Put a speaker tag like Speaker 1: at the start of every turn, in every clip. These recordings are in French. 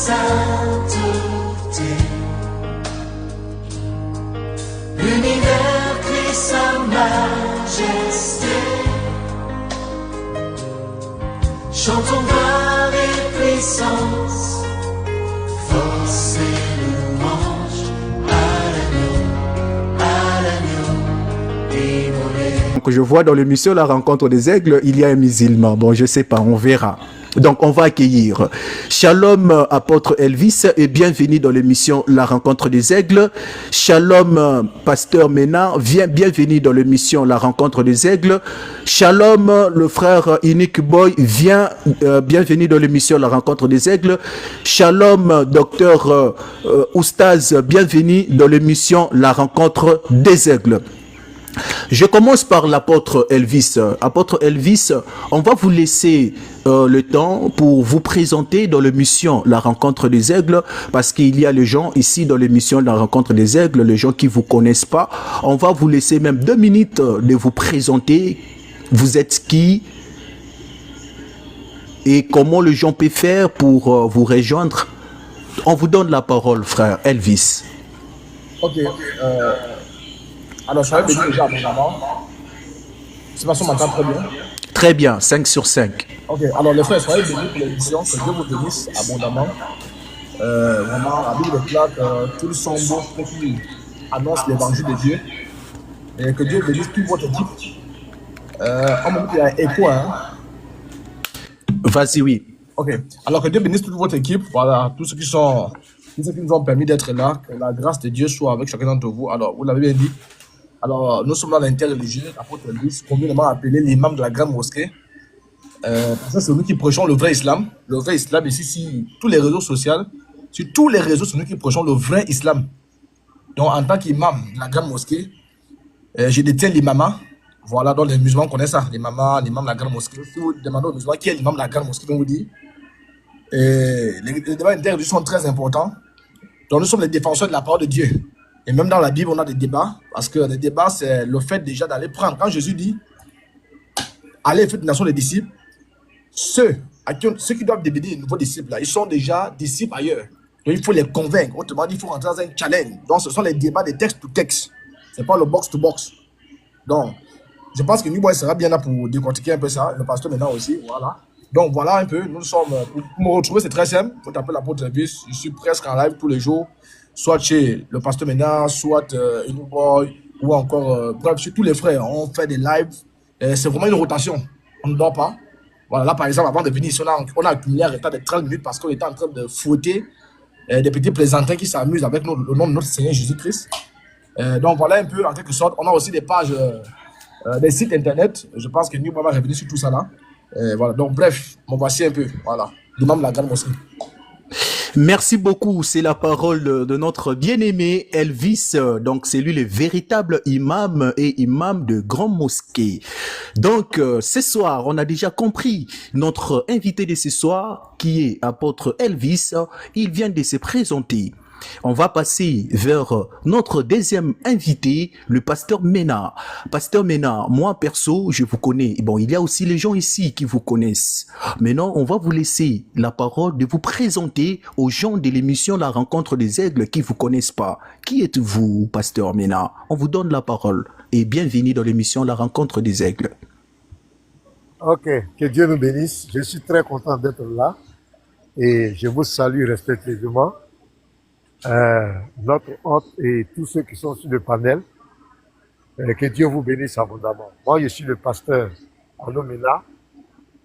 Speaker 1: sainteté. L'univers crie sa majesté. Chantons gloire et puissance, force et louange à l'agneau immolé.
Speaker 2: Donc je vois dans l'émission La Rencontre des Aigles, il y a un musulman. Bon, je sais pas, on verra. Donc, on va accueillir Shalom, apôtre Elvis, et bienvenue dans l'émission La Rencontre des Aigles. Shalom, pasteur Ménard, bienvenue dans l'émission La Rencontre des Aigles. Shalom, le frère Unique Boy, bienvenue dans l'émission La Rencontre des Aigles. Shalom, docteur Oustaz, bienvenue dans l'émission La Rencontre des Aigles. Je commence par l'apôtre Elvis. Apôtre Elvis, on va vous laisser le temps pour vous présenter dans l'émission La Rencontre des Aigles, parce qu'il y a les gens ici dans l'émission La Rencontre des Aigles, les gens qui ne vous connaissent pas. On va vous laisser même 2 minutes de vous présenter. Vous êtes qui et comment les gens peuvent faire pour vous rejoindre. On vous donne la parole, frère Elvis.
Speaker 3: Ok. Alors, soyez bénis déjà abondamment. C'est façon m'entend très bien.
Speaker 2: Très bien, 5 sur 5.
Speaker 3: Ok, alors les frères, soyez bénis pour l'émission, que Dieu vous bénisse abondamment. Vraiment, la Bible déclare que tous sont bons ceux qui annoncent l'évangile de Dieu. Et que Dieu bénisse toute votre équipe. On m'a dit qu'il y a écho, hein.
Speaker 2: Vas-y, oui.
Speaker 3: Ok, alors que Dieu bénisse toute votre équipe. Voilà, tous ceux qui nous ont permis d'être là. Que la grâce de Dieu soit avec chacun d'entre vous. Alors, vous l'avez bien dit. Alors, nous sommes dans l'interreligieux, l'apôtre Elvis, communément appelé l'imam de la grande mosquée. Ça, c'est nous qui prêchons le vrai islam. Le vrai islam, ici, sur tous les réseaux sociaux, c'est nous qui prêchons le vrai islam. Donc, en tant qu'imam de la grande mosquée, je détiens l'imama. Voilà, donc les musulmans connaissent ça, l'imam de la grande mosquée. Si vous demandez aux musulmans qui est l'imam de la grande mosquée, on vous dit. Les débats interreligieux sont très importants. Donc, nous sommes les défenseurs de la parole de Dieu. Et même dans la Bible, on a des débats, parce que les débats, c'est le fait déjà d'aller prendre. Quand Jésus dit, allez faire des nations des disciples, ceux qui doivent devenir des nouveaux disciples, là, ils sont déjà disciples ailleurs. Donc il faut les convaincre. Autrement dit, il faut rentrer dans un challenge. Donc ce sont les débats de texte to texte. Ce n'est pas le box to box. Donc, je pense que Newboy sera bien là pour décortiquer un peu ça. Le pasteur maintenant aussi, voilà. Donc voilà un peu, nous sommes, pour me retrouver, c'est très simple. Il faut taper l'apôtre Elvis. Je suis presque en live tous les jours. Soit chez le pasteur Ménard, soit Boy, ou encore, bref, chez tous les frères, on fait des lives. C'est vraiment une rotation. On ne dort pas. Voilà, là, par exemple, avant de venir ici, on a accumulé un retard de 30 minutes parce qu'on était en train de fouetter des petits plaisantins qui s'amusent avec le nom de notre Seigneur Jésus-Christ. Donc, voilà un peu, en quelque sorte. On a aussi des pages, des sites internet. Je pense que Newboy va revenir sur tout ça là. Voilà, donc, bref, voici un peu. Voilà, l'imam de la grande mosquée.
Speaker 2: Merci beaucoup, c'est la parole de notre bien-aimé Elvis, donc c'est lui le véritable imam et imam de grande mosquée. Donc ce soir, on a déjà compris notre invité de ce soir qui est apôtre Elvis, il vient de se présenter. On va passer vers notre deuxième invité, le pasteur Ménard. Pasteur Ménard, moi perso, je vous connais. Bon, il y a aussi les gens ici qui vous connaissent. Maintenant, on va vous laisser la parole de vous présenter aux gens de l'émission La Rencontre des Aigles qui vous connaissent pas. Qui êtes-vous, pasteur Ménard? On vous donne la parole et bienvenue dans l'émission La Rencontre des Aigles.
Speaker 4: Ok, que Dieu nous bénisse. Je suis très content d'être là et je vous salue respectueusement. Notre hôte et tous ceux qui sont sur le panel, que Dieu vous bénisse abondamment. Moi, je suis le pasteur Alomena.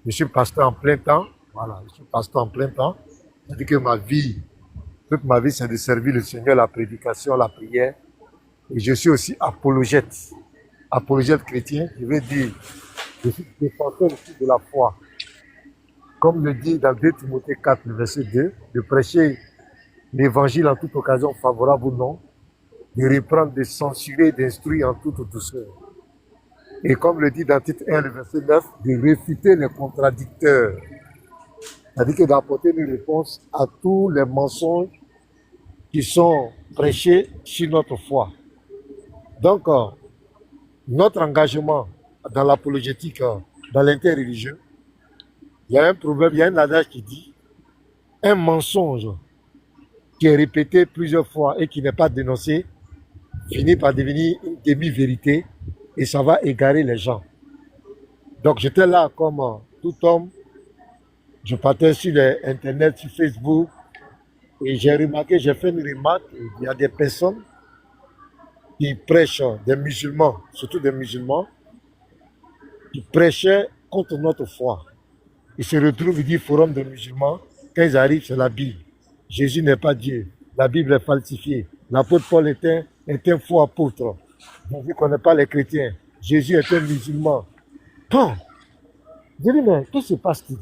Speaker 4: Je suis pasteur en plein temps. Voilà, je suis pasteur en plein temps. C'est-à-dire que toute ma vie, c'est de servir le Seigneur, la prédication, la prière. Et je suis aussi apologète chrétien. Je veux dire, je suis défenseur aussi de la foi. Comme le dit dans 2 Timothée 4, verset 2, de prêcher l'évangile en toute occasion, favorable ou non, de reprendre, de censurer, d'instruire en toute douceur. Et comme le dit dans Tite 1, le verset 9, de réfuter les contradicteurs. C'est-à-dire que d'apporter une réponse à tous les mensonges qui sont prêchés sur notre foi. Donc, notre engagement dans l'apologétique, dans l'interreligieux, il y a un proverbe, il y a un adage qui dit, un mensonge qui est répété plusieurs fois et qui n'est pas dénoncé finit par devenir une demi-vérité et ça va égarer les gens. Donc j'étais là comme tout homme, je partais sur Internet, sur Facebook et j'ai remarqué, j'ai fait une remarque, il y a des personnes qui prêchent, des musulmans, surtout des musulmans, qui prêchaient contre notre foi. Ils se retrouvent, ils disent forum de musulmans, quand ils arrivent, c'est la Bible. Jésus n'est pas Dieu, la Bible est falsifiée. L'apôtre Paul est un faux apôtre. Jésus ne connaît pas les chrétiens. Jésus est un musulman. Quand je dis, mais qu'est-ce qui se passe-t-il?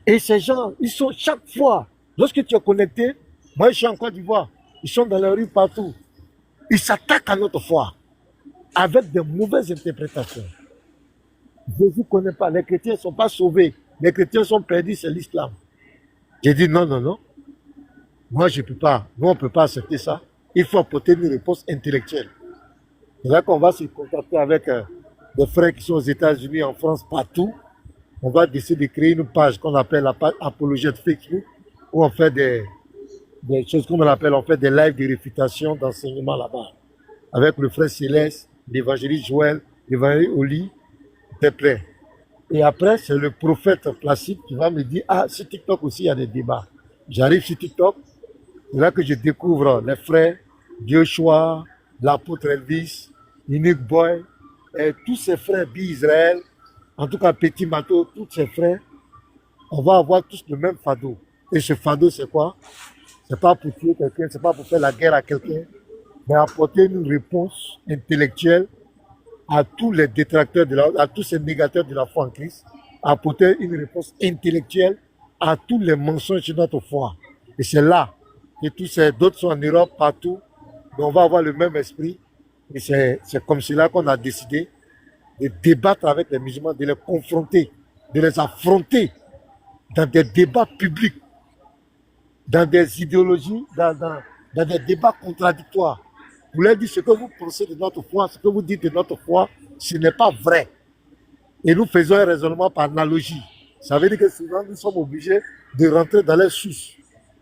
Speaker 4: Et ces gens, ils sont chaque fois, lorsque tu es connecté, moi je suis en Côte d'Ivoire, ils sont dans la rue partout. Ils s'attaquent à notre foi avec de mauvaises interprétations. Jésus ne connaît pas, les chrétiens ne sont pas sauvés, les chrétiens sont perdus, c'est l'islam. J'ai dit non, non, non. Moi, je ne peux pas, nous, on ne peut pas accepter ça. Il faut apporter une réponse intellectuelle. C'est là qu'on va se contacter avec des frères qui sont aux États-Unis, en France, partout. On va décider de créer une page qu'on appelle la page Apologète Facebook, où on fait des choses qu'on appelle, on fait des lives de réfutation, d'enseignement là-bas. Avec le frère Céleste, l'évangéliste Joël, l'évangéliste Oli, des prêts. Et après, c'est le prophète Placide qui va me dire, ah, sur TikTok aussi, il y a des débats. J'arrive sur TikTok, c'est là que je découvre les frères, Joshua, l'apôtre Elvis, Unique Boy, et tous ces frères d'Israël, en tout cas Petit Mato, tous ces frères, on va avoir tous le même fardeau. Et ce fardeau, c'est quoi? C'est pas pour tuer quelqu'un, c'est pas pour faire la guerre à quelqu'un, mais apporter une réponse intellectuelle à tous les détracteurs, à tous ces négateurs de la foi en Christ, apporter une réponse intellectuelle à tous les mensonges de notre foi. Et c'est là que tous ces d'autres sont en Europe, partout, mais on va avoir le même esprit. Et c'est comme cela qu'on a décidé de débattre avec les musulmans, de les confronter, de les affronter dans des débats publics, dans des idéologies, dans des débats contradictoires. Vous leur dites ce que vous pensez de notre foi, ce que vous dites de notre foi, ce n'est pas vrai. Et nous faisons un raisonnement par analogie. Ça veut dire que souvent nous sommes obligés de rentrer dans les sources,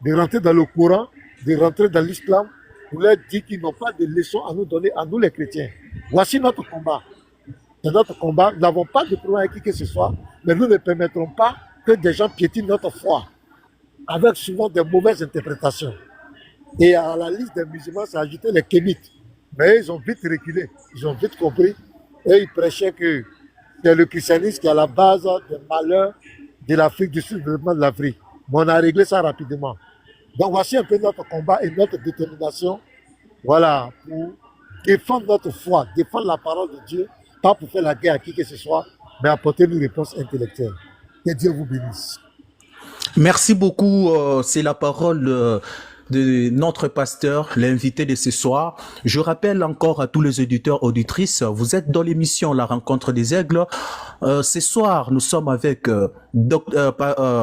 Speaker 4: de rentrer dans le Coran, de rentrer dans l'islam, pour leur dire qu'ils n'ont pas de leçons à nous donner, à nous les chrétiens. Voici notre combat. C'est notre combat. Nous n'avons pas de problème avec qui que ce soit, mais nous ne permettrons pas que des gens piétinent notre foi, avec souvent de mauvaises interprétations. Et à la liste des musulmans, ça ajoutait les kémites. Mais ils ont vite reculé, ils ont vite compris, et ils prêchaient que c'est le christianisme qui est à la base des malheurs de l'Afrique, du sud de l'Afrique. Mais on a réglé ça rapidement. Donc voici un peu notre combat et notre détermination, voilà, pour défendre notre foi, défendre la parole de Dieu, pas pour faire la guerre à qui que ce soit, mais apporter une réponse intellectuelle. Que Dieu vous bénisse.
Speaker 2: Merci beaucoup. C'est la parole de notre pasteur, l'invité de ce soir. Je rappelle encore à tous les auditeurs, auditrices, vous êtes dans l'émission La Rencontre des Aigles. Ce soir, nous sommes avec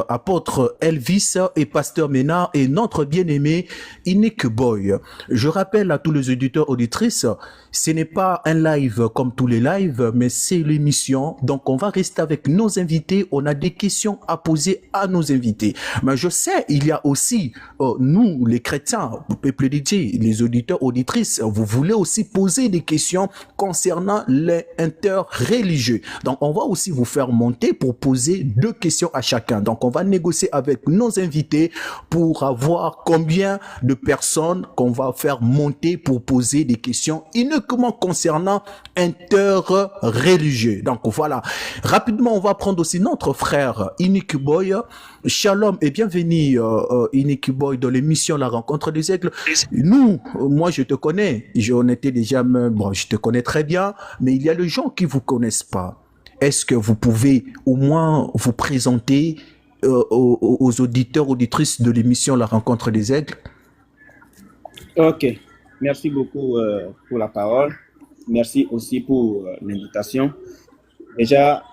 Speaker 2: apôtre Elvis et pasteur Ménard et notre bien-aimé Unique Boy. Je rappelle à tous les auditeurs, auditrices, ce n'est pas un live comme tous les lives, mais c'est l'émission. Donc, on va rester avec nos invités. On a des questions à poser à nos invités. Mais je sais, il y a aussi, nous, les chrétiens, le peuple de Dieu, les auditeurs, auditrices, vous voulez aussi poser des questions concernant les interreligieux. Donc, on va aussi vous faire monter pour poser 2 questions à chacun. Donc, on va négocier avec nos invités pour avoir combien de personnes qu'on va faire monter pour poser des questions uniquement concernant interreligieux. Donc, voilà. Rapidement, on va prendre aussi notre frère Unique Boy. Shalom et bienvenue Unique Boy dans l'émission La Rencontre des Aigles. Nous, moi je te connais, j'en étais déjà, bon, je te connais très bien, mais il y a les gens qui vous connaissent pas. Est-ce que vous pouvez au moins vous présenter aux auditeurs, auditrices de l'émission La Rencontre des Aigles?
Speaker 5: Ok, merci beaucoup pour la parole. Merci aussi pour l'invitation. Déjà,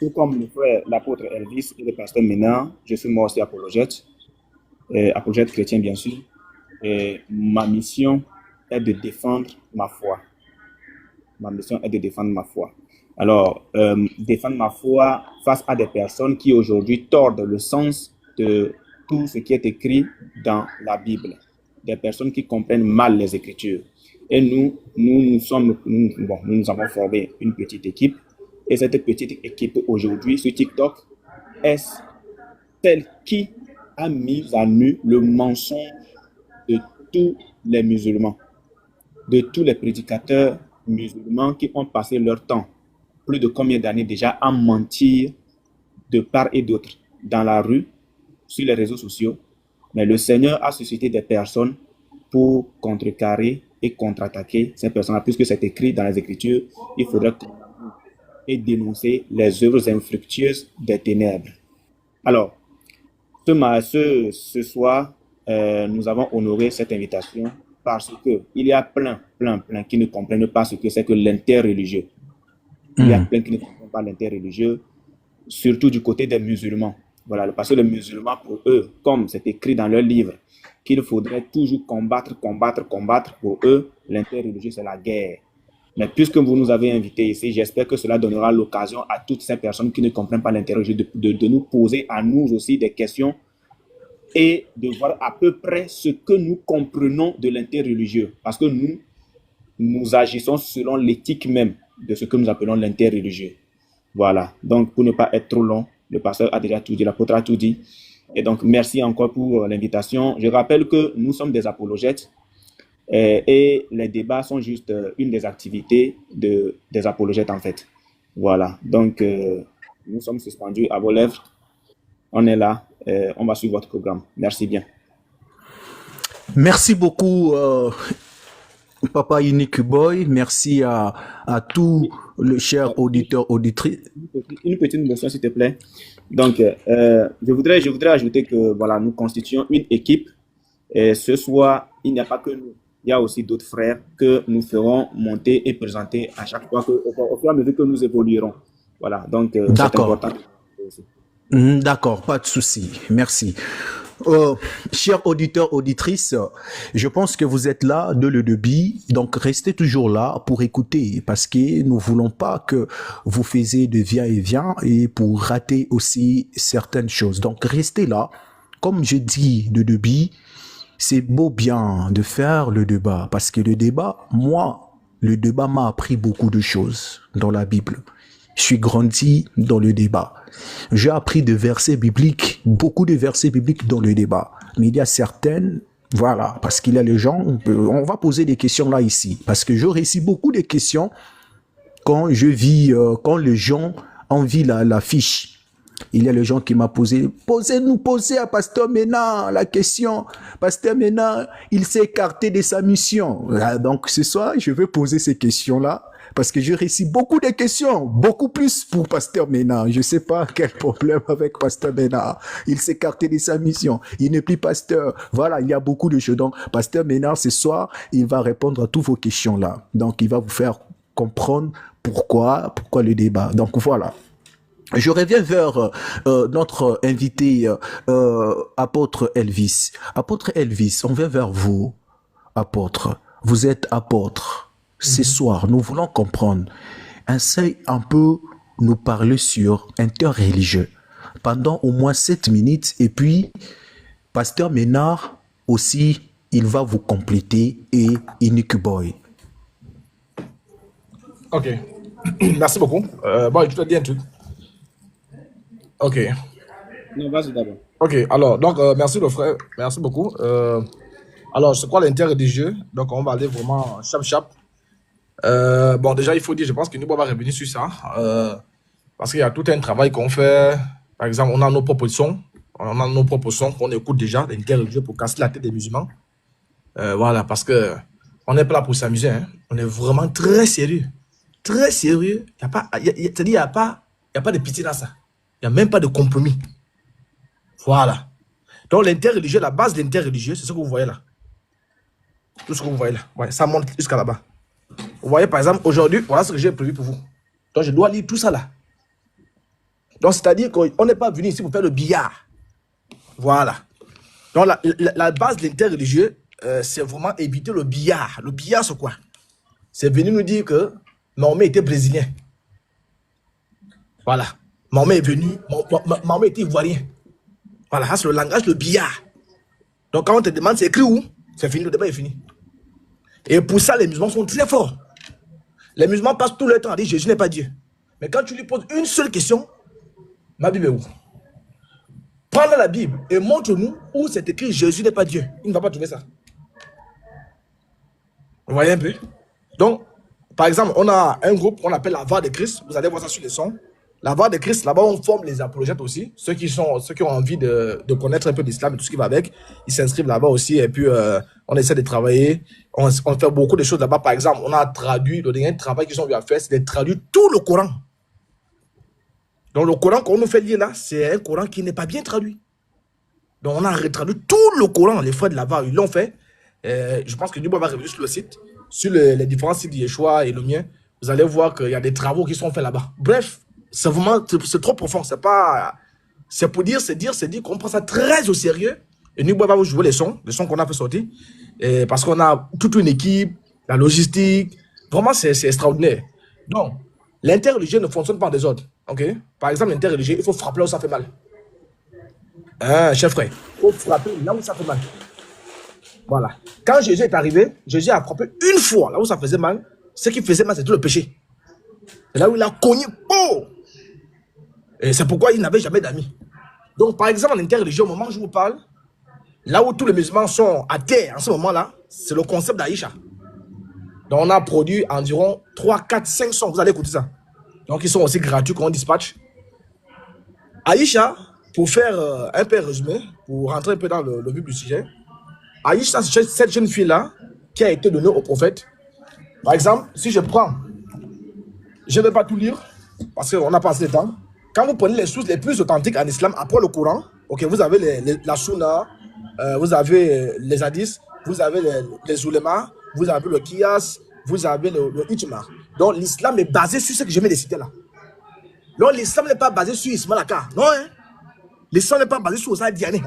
Speaker 5: tout comme le frère l'apôtre Elvis et le pasteur Ménard, je suis moi aussi apologète, apologète chrétien bien sûr. Et ma mission est de défendre ma foi. Ma mission est de défendre ma foi. Alors, défendre ma foi face à des personnes qui aujourd'hui tordent le sens de tout ce qui est écrit dans la Bible. Des personnes qui comprennent mal les Écritures. Et nous nous avons formé une petite équipe. Et cette petite équipe aujourd'hui sur TikTok est celle qui a mis à nu le mensonge de tous les musulmans, de tous les prédicateurs musulmans qui ont passé leur temps, plus de combien d'années déjà, à mentir de part et d'autre, dans la rue, sur les réseaux sociaux. Mais le Seigneur a suscité des personnes pour contrecarrer et contre-attaquer ces personnes-là, puisque c'est écrit dans les Écritures, il faudra et dénoncer les œuvres infructueuses des ténèbres. Alors, ce soir, nous avons honoré cette invitation parce que il y a plein qui ne comprennent pas ce que c'est que l'interreligieux. Il y a plein qui ne comprennent pas l'interreligieux, surtout du côté des musulmans. Voilà, parce que les musulmans, pour eux, comme c'est écrit dans leur livre, qu'il faudrait toujours combattre, pour eux, l'interreligieux, c'est la guerre. Mais puisque vous nous avez invités ici, j'espère que cela donnera l'occasion à toutes ces personnes qui ne comprennent pas l'interreligieux de nous poser à nous aussi des questions et de voir à peu près ce que nous comprenons de l'interreligieux. Parce que nous agissons selon l'éthique même de ce que nous appelons l'interreligieux. Voilà. Donc, pour ne pas être trop long, le pasteur a déjà tout dit, l'apôtre a tout dit. Et donc, merci encore pour l'invitation. Je rappelle que nous sommes des apologètes et les débats sont juste une des activités des apologètes, en fait. Voilà. Donc, nous sommes suspendus à vos lèvres. On est là. On va suivre votre programme. Merci bien.
Speaker 2: Merci beaucoup, Papa Unique Boy. Merci à tous les chers auditeurs, auditrices.
Speaker 5: Une petite notion, s'il te plaît. Donc, je voudrais ajouter que voilà, nous constituons une équipe. Et ce soir, il n'y a pas que nous. Il y a aussi d'autres frères que nous ferons monter et présenter à chaque fois au fur et à mesure que nous évoluerons. Voilà, donc c'est important.
Speaker 2: D'accord, pas de souci. Merci. Chers auditeurs, auditrices, je pense que vous êtes là de le début, donc restez toujours là pour écouter parce que nous voulons pas que vous faisiez de va-et-vient et pour rater aussi certaines choses. Donc restez là. Comme je dis de début, c'est beau bien de faire le débat parce que le débat m'a appris beaucoup de choses dans la Bible. Je suis grandi dans le débat. J'ai appris de versets bibliques, beaucoup de versets bibliques dans le débat. Mais il y a certaines, voilà, parce qu'il y a les gens, on va poser des questions là ici. Parce que je réussis beaucoup de questions quand quand les gens envient la fiche. Il y a les gens qui m'ont posé à Pasteur Ménard la question. Pasteur Ménard, il s'est écarté de sa mission. Donc ce soir, je vais poser ces questions-là. Parce que je réussis beaucoup de questions, beaucoup plus pour Pasteur Ménard. Je ne sais pas quel problème avec Pasteur Ménard. Il s'est écarté de sa mission. Il n'est plus pasteur. Voilà, il y a beaucoup de choses. Donc, Pasteur Ménard, ce soir, il va répondre à toutes vos questions-là. Donc, il va vous faire comprendre pourquoi le débat. Donc, voilà. Je reviens vers notre invité, apôtre Elvis. Apôtre Elvis, on vient vers vous, apôtre. Vous êtes apôtre. Ce soir, nous voulons comprendre, essaye un peu nous parler sur interreligieux pendant au moins 7 minutes et puis Pasteur Ménard aussi, il va vous compléter et Unique Boy.
Speaker 3: Ok, merci beaucoup. Bon, je te dis un truc. Ok.
Speaker 5: Non, vas-y d'abord.
Speaker 3: Ok, alors, donc, merci le frère, merci beaucoup. Alors, c'est quoi l'interreligieux? Donc, on va aller vraiment chap. Bon, déjà, il faut dire, je pense que nous, on va revenir sur ça. Parce qu'il y a tout un travail qu'on fait. Par exemple, on a nos propres sons. On a nos propres sons qu'on écoute déjà, l'interreligieux pour casser la tête des musulmans. Voilà, parce que on n'est pas là pour s'amuser. Hein. On est vraiment très sérieux. Très sérieux. C'est-à-dire, il n'y a pas de pitié dans ça. Il n'y a même pas de compromis. Voilà. Donc, l'interreligieux, la base de l'interreligieux, c'est ce que vous voyez là. Tout ce que vous voyez là. Ouais, ça monte jusqu'à là-bas. Vous voyez, par exemple, aujourd'hui, voilà ce que j'ai prévu pour vous. Donc, je dois lire tout ça là. Donc, c'est-à-dire qu'on n'est pas venu ici pour faire le billard. Voilà. Donc, la base de l'interreligieux, c'est vraiment éviter le billard. Le billard, c'est quoi? C'est venu nous dire que Mahomet était brésilien. Voilà. Mahomet est venu, Mahomet était ivoirien. Voilà, ça, c'est le langage, le billard. Donc, quand on te demande c'est écrit où, c'est fini, le débat est fini. Et pour ça, les musulmans sont très forts. Les musulmans passent tout le temps à dire Jésus n'est pas Dieu. Mais quand tu lui poses une seule question, ma Bible est où? Prends la Bible et montre-nous où c'est écrit Jésus n'est pas Dieu. Il ne va pas trouver ça. Vous voyez un peu? Donc, par exemple, on a un groupe qu'on appelle la Voix de Christ. Vous allez voir ça sur les sons. La Voix de Christ, là-bas, on forme les apologètes aussi. Ceux qui ont envie de connaître un peu l'islam et tout ce qui va avec, ils s'inscrivent là-bas aussi. Et puis, on essaie de travailler. On fait beaucoup de choses là-bas. Par exemple, on a traduit, le dernier travail qu'ils ont eu à faire, c'est de traduire tout le Coran. Donc, le Coran qu'on nous fait lire là, c'est un Coran qui n'est pas bien traduit. Donc, on a retraduit tout le Coran. Les frères de la Voix, ils l'ont fait. Je pense que Dubois va revenir sur le site, sur les différents sites de Yeshua et le mien. Vous allez voir qu'il y a des travaux qui sont faits là-bas. Bref, c'est vraiment, c'est trop profond. C'est pour dire, c'est dire qu'on prend ça très au sérieux. Et Dubois va vous jouer les sons qu'on a fait sortir. Parce qu'on a toute une équipe, la logistique. Vraiment, c'est extraordinaire. Donc, l'interreligieux ne fonctionne pas en désordre. Okay? Par exemple, l'interreligieux, il faut frapper là où ça fait mal. Chef frère, il faut frapper là où ça fait mal. Voilà. Quand Jésus est arrivé, Jésus a frappé une fois là où ça faisait mal. Ce qui faisait mal, c'était le péché. Et là où il a cogné, oh! Et c'est pourquoi il n'avait jamais d'amis. Donc, par exemple, en interreligieux, au moment où je vous parle, là où tous les musulmans sont à terre en ce moment-là, c'est le concept d'Aïcha. Donc, on a produit environ 3, 4, 5 sons. Vous allez écouter ça. Donc, ils sont aussi gratuits qu'on dispatche. Aïcha, pour faire un peu résumé, pour rentrer un peu dans le vif du sujet, Aïcha, c'est cette jeune fille-là qui a été donnée au prophète. Par exemple, si je prends, je ne vais pas tout lire, parce qu'on n'a pas assez de temps. Quand vous prenez les sources les plus authentiques en islam, après le Coran, okay, vous avez la Sunna, vous avez les hadiths, vous avez les ulémas, vous avez le Qiyas, vous avez le Ijma. Donc l'islam est basé sur ce que je viens de citer là. Donc l'islam n'est pas basé sur Ismaël Aka. Non, hein? L'islam n'est pas basé sur Osa Diané.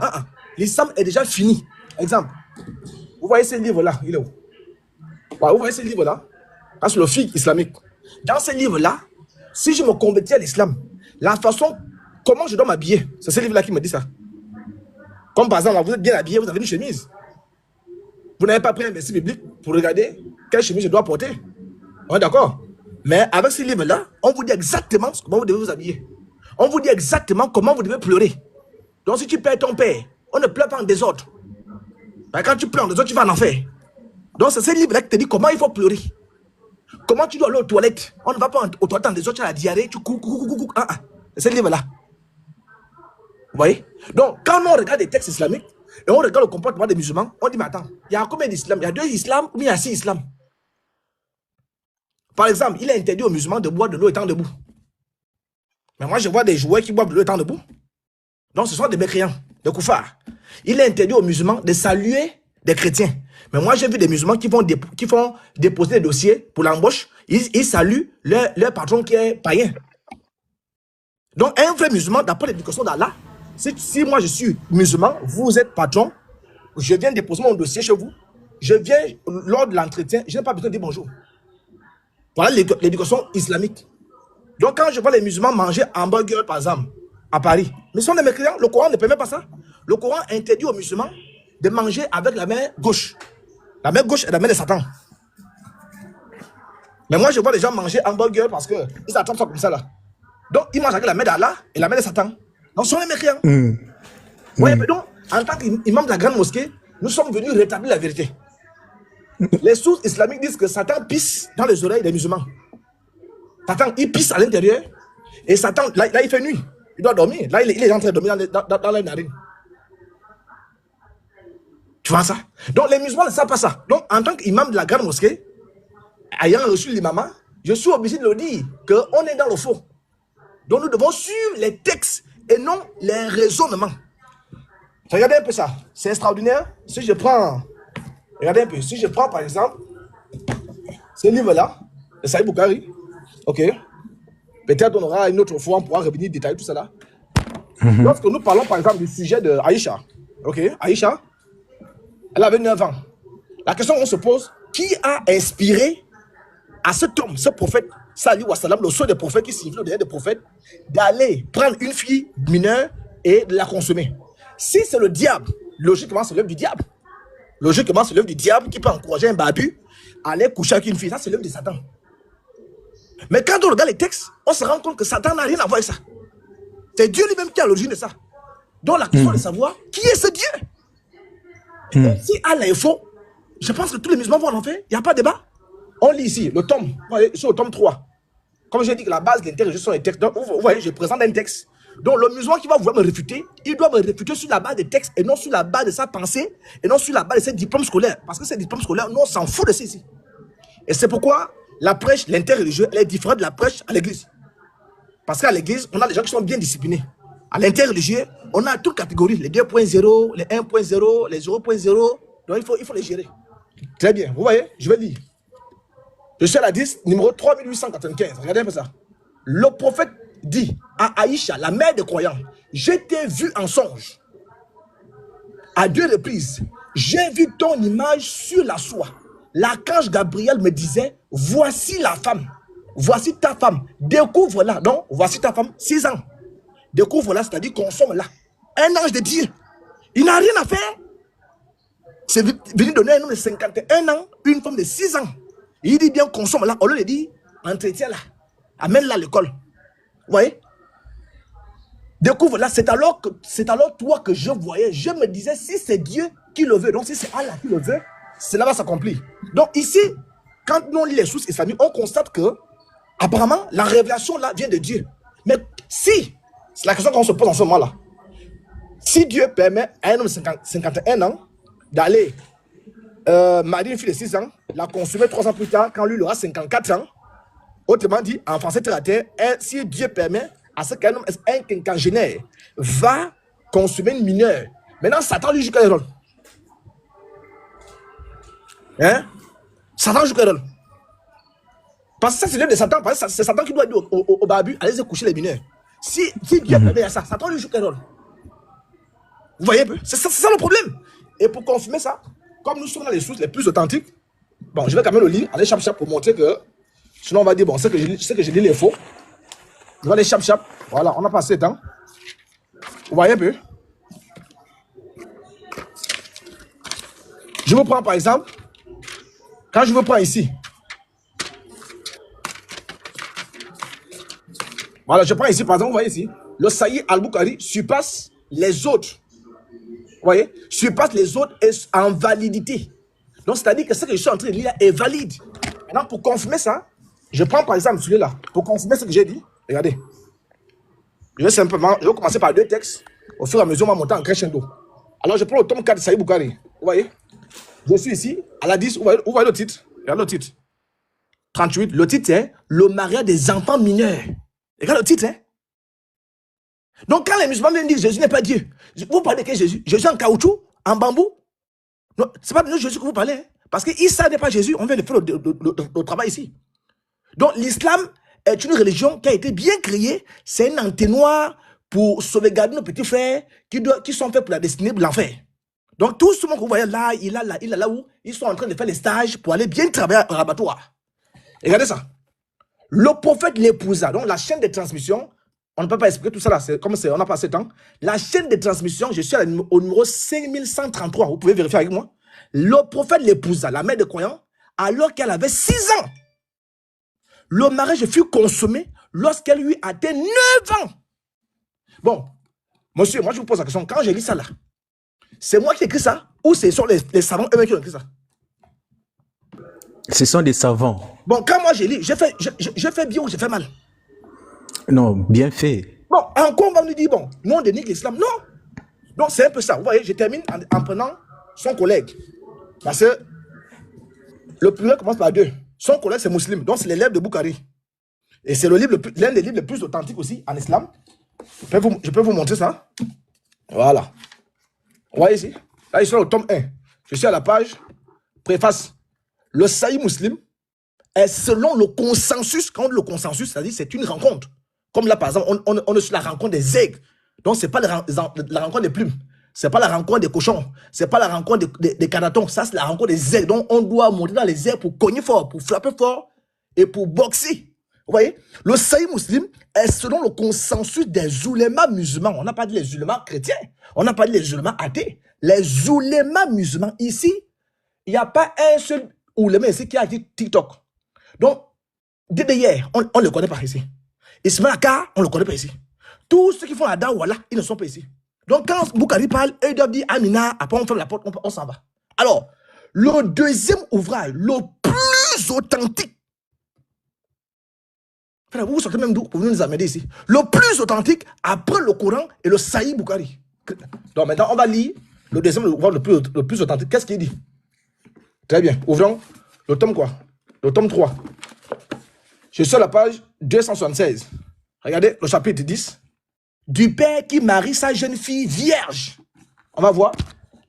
Speaker 3: L'islam est déjà fini. Exemple. Vous voyez ce livre-là, il est où? Ouais, vous voyez ce livre-là? C'est le fiqh islamique. Dans ce livre-là, si je me convertis à l'islam, la façon, comment je dois m'habiller, c'est ce livre-là qui me dit ça. Comme par exemple, vous êtes bien habillé, vous avez une chemise. Vous n'avez pas pris un verset biblique pour regarder quelle chemise je dois porter. Ouais, d'accord. Mais avec ce livre-là, on vous dit exactement comment vous devez vous habiller. On vous dit exactement comment vous devez pleurer. Donc si tu perds ton père, on ne pleure pas en désordre. Quand tu pleures en désordre, tu vas en enfer. Donc c'est ce livre-là qui te dit comment il faut pleurer. Comment tu dois aller aux toilettes. On ne va pas aux toilettes en désordre, tu as la diarrhée, tu cours. C'est ce livre-là. Vous voyez? Donc quand on regarde des textes islamiques, et on regarde le comportement des musulmans, on dit mais attends, il y a combien d'islam? Il y a 2 islams ou il y a 6 islams? Par exemple, il est interdit aux musulmans de boire de l'eau étant debout. Mais moi je vois des joueurs qui boivent de l'eau étant debout. Donc ce sont des mécréants, des koufars. Il est interdit aux musulmans de saluer des chrétiens. Mais moi, j'ai vu des musulmans qui font déposer des dossiers pour l'embauche. Ils saluent leur patron qui est païen. Donc, un vrai musulman, d'après l'éducation d'Allah, si moi je suis musulman, vous êtes patron, je viens déposer mon dossier chez vous, je viens lors de l'entretien, je n'ai pas besoin de dire bonjour. Voilà l'éducation islamique. Donc, quand je vois les musulmans manger hamburger, par exemple, à Paris, mais ce sont des mécréants, le Coran ne permet pas ça. Le Coran interdit aux musulmans de manger avec la main gauche. La main gauche est la main de Satan. Mais moi, je vois les gens manger hamburger parce qu'ils attendent ça comme ça là. Donc, ils mangent avec la main d'Allah et la main de Satan. Donc, ce sont les mécréants. Oui, mais donc, en tant qu'imam de la grande mosquée, nous sommes venus rétablir la vérité. Les sources islamiques disent que Satan pisse dans les oreilles des musulmans. Satan, il pisse à l'intérieur. Et Satan, là, il fait nuit. Il doit dormir. Là, il est en train de dormir dans les narines. Tu vois ça? Donc, les musulmans ne savent pas ça. Donc, en tant qu'imam de la grande mosquée, ayant reçu l'imam, je suis obligé de le dire qu'on est dans le faux. Donc, nous devons suivre les textes et non les raisonnements. Regardez un peu ça. C'est extraordinaire. Si je prends... Regardez un peu. Si je prends, par exemple, ce livre-là, de Sahih Bukhari, ok? Peut-être on aura une autre fois, on pourra revenir détailler tout ça là. Lorsque nous parlons, par exemple, du sujet de Aïcha, ok? Aïcha, elle avait 9 ans. La question qu'on se pose, qui a inspiré à cet homme, ce prophète, sallallahu alayhi wa sallam, le seul des prophètes qui siffle derrière des prophètes, d'aller prendre une fille mineure et de la consommer? Si c'est le diable, logiquement, c'est l'œuvre du diable. Logiquement, c'est l'œuvre du diable qui peut encourager un babu à aller coucher avec une fille. Ça, c'est l'œuvre de Satan. Mais quand on regarde les textes, on se rend compte que Satan n'a rien à voir avec ça. C'est Dieu lui-même qui est à l'origine de ça. Donc la question est de savoir qui est ce Dieu. Et si Allah est faux, je pense que tous les musulmans vont en enfer. Il n'y a pas de débat. On lit ici le tome, sur le tome 3. Comme j'ai dit que la base de l'intérêt sont les textes. Donc, vous voyez, je présente un texte. Donc le musulman qui va vouloir me réfuter, il doit me réfuter sur la base des textes et non sur la base de sa pensée et non sur la base de ses diplômes scolaires. Parce que ces diplômes scolaires, nous on s'en fout de ça ici. Et c'est pourquoi la prêche, l'interreligieux, elle est différente de la prêche à l'église. Parce qu'à l'église, on a des gens qui sont bien disciplinés. À l'interreligieux, on a toutes catégories, les 2.0, les 1.0, les 0.0. Donc il faut les gérer. Très bien, vous voyez, je vais lire. Je suis à la 10, numéro 3895. Regardez un peu ça. Le prophète dit à Aïcha, la mère des croyants, je t'ai vu en songe. À 2 reprises, j'ai vu ton image sur la soie. L'archange Gabriel me disait, voici la femme, voici ta femme, découvre-la. Donc, voici ta femme, 6 ans. Découvre-la, c'est-à-dire consomme-la. Un ange de Dieu, il n'a rien à faire. C'est venu donner un homme de 51 ans, une femme de 6 ans. Il dit bien consomme-la, on lui dit, entretient-la, amène-la à l'école. Vous voyez? Découvre-la, c'est alors toi que je voyais, je me disais, si c'est Dieu qui le veut, donc si c'est Allah qui le veut, cela va s'accomplir. Donc ici, quand nous lit les sources islamiques, on constate que, apparemment, la révélation là vient de Dieu. Mais si, c'est la question qu'on se pose en ce moment-là, si Dieu permet à un homme de 51 ans d'aller marier une fille de 6 ans, la consommer 3 ans plus tard, quand lui il aura 54 ans, autrement dit, en français terre à terre, si Dieu permet à ce qu'un homme, un quinquagénaire, va consommer une mineure, maintenant Satan lui joue quel rôle? Hein? Satan joue quel rôle? Parce que ça, c'est l'œuvre de Satan. Parce que c'est Satan qui doit dire au babu, allez coucher les mineurs. Si Dieu permet à ça, Satan lui joue quel rôle? Vous voyez un peu? C'est ça le problème. Et pour confirmer ça, comme nous sommes dans les sources les plus authentiques, bon, je vais quand même le lire, aller chap pour montrer que, sinon on va dire, bon, c'est que je lis les faux. Je vais aller chap. Voilà, on a passé le temps. Vous voyez un peu? Je vous prends par exemple, quand je vous prends ici, voilà, je prends ici, par exemple, vous voyez ici, le Sahih al-Bukhari surpasse les autres. Vous voyez, surpasse les autres en validité. Donc, c'est-à-dire que ce que je suis en train de lire est valide. Maintenant, pour confirmer ça, je prends par exemple celui-là. Pour confirmer ce que j'ai dit, regardez. Je vais commencer par 2 textes. Au fur et à mesure, on va monter en crescendo. Alors, je prends le tome 4 de Sahih Bukhari. Vous voyez, je suis ici, à la 10, vous voyez le titre. Regardez le titre. 38, le titre est « Le mariage des enfants mineurs ». Regarde le titre, hein. Donc, quand les musulmans viennent dire Jésus n'est pas Dieu, vous parlez de quel Jésus? Jésus en caoutchouc, en bambou? Non, ce n'est pas de Jésus que vous parlez, hein. Parce que Issa n'est pas Jésus, on vient de faire le travail ici. Donc, l'islam est une religion qui a été bien créée, c'est un entonnoir pour sauvegarder nos petits frères qui sont faits pour la destinée de l'enfer. Donc, tout ce monde que vous voyez là, il a là où ils sont en train de faire les stages pour aller bien travailler en abattoir. Regardez ça. Le prophète l'épousa. Donc, la chaîne de transmission, on ne peut pas expliquer tout ça là, c'est comme on n'a pas assez de temps. La chaîne de transmission, je suis au numéro 5133, vous pouvez vérifier avec moi. Le prophète l'épousa, la mère de croyants, alors qu'elle avait 6 ans. Le mariage fut consommé lorsqu'elle lui atteint 9 ans. Bon, monsieur, moi je vous pose la question, quand j'ai lu ça là, c'est moi qui ai écrit ça ou ce sont les savants eux-mêmes qui ont écrit ça?
Speaker 2: Ce sont des savants.
Speaker 3: Bon, quand moi j'ai lu, j'ai fait bien ou j'ai fait mal?
Speaker 2: Non, bien fait.
Speaker 3: Bon, encore on va nous dire, bon, nous on dénigre l'islam. Non. Donc c'est un peu ça. Vous voyez, je termine en prenant son collègue. Parce que le premier commence par 2. Son collègue c'est musulman, donc c'est l'élève de Bukhari. Et c'est l'un des livres les plus authentiques aussi en islam. Je peux vous montrer ça. Voilà. Vous voyez ici? Là, ils sont au tome 1. Je suis à la page préface. Le Sahih Muslim est selon le consensus. Quand on dit le consensus, c'est-à-dire c'est une rencontre. Comme là, par exemple, on est sur la rencontre des aigles. Donc, ce n'est pas la rencontre des plumes. Ce n'est pas la rencontre des cochons. Ce n'est pas la rencontre des canatons. Ça, c'est la rencontre des aigles. Donc, on doit monter dans les airs pour cogner fort, pour frapper fort et pour boxer. Vous voyez, le saïd musulman est selon le consensus des oulémas musulmans. On n'a pas dit les oulémas chrétiens, on n'a pas dit les oulémas athées. Les oulémas musulmans, ici, il n'y a pas un seul ouléma ici qui a dit TikTok. Donc, dès hier, on ne le connaît pas ici. Ismaël Aka, on ne le connaît pas ici. Tous ceux qui font la dawala, ils ne sont pas ici. Donc, quand Boukari parle, ils doivent dire Amina, après on ferme la porte, on s'en va. Alors, le deuxième ouvrage, le plus authentique, frère, vous sortez même d'où pour venir nous amener ici. Le plus authentique, après le Coran et le Sahih Boukari. Donc, maintenant, on va lire le deuxième ouvrage le plus authentique. Qu'est-ce qu'il dit? Très bien. Ouvrons le tome quoi? Le tome 3. Je suis sur la page 276. Regardez le chapitre 10. Du père qui marie sa jeune fille vierge. On va voir.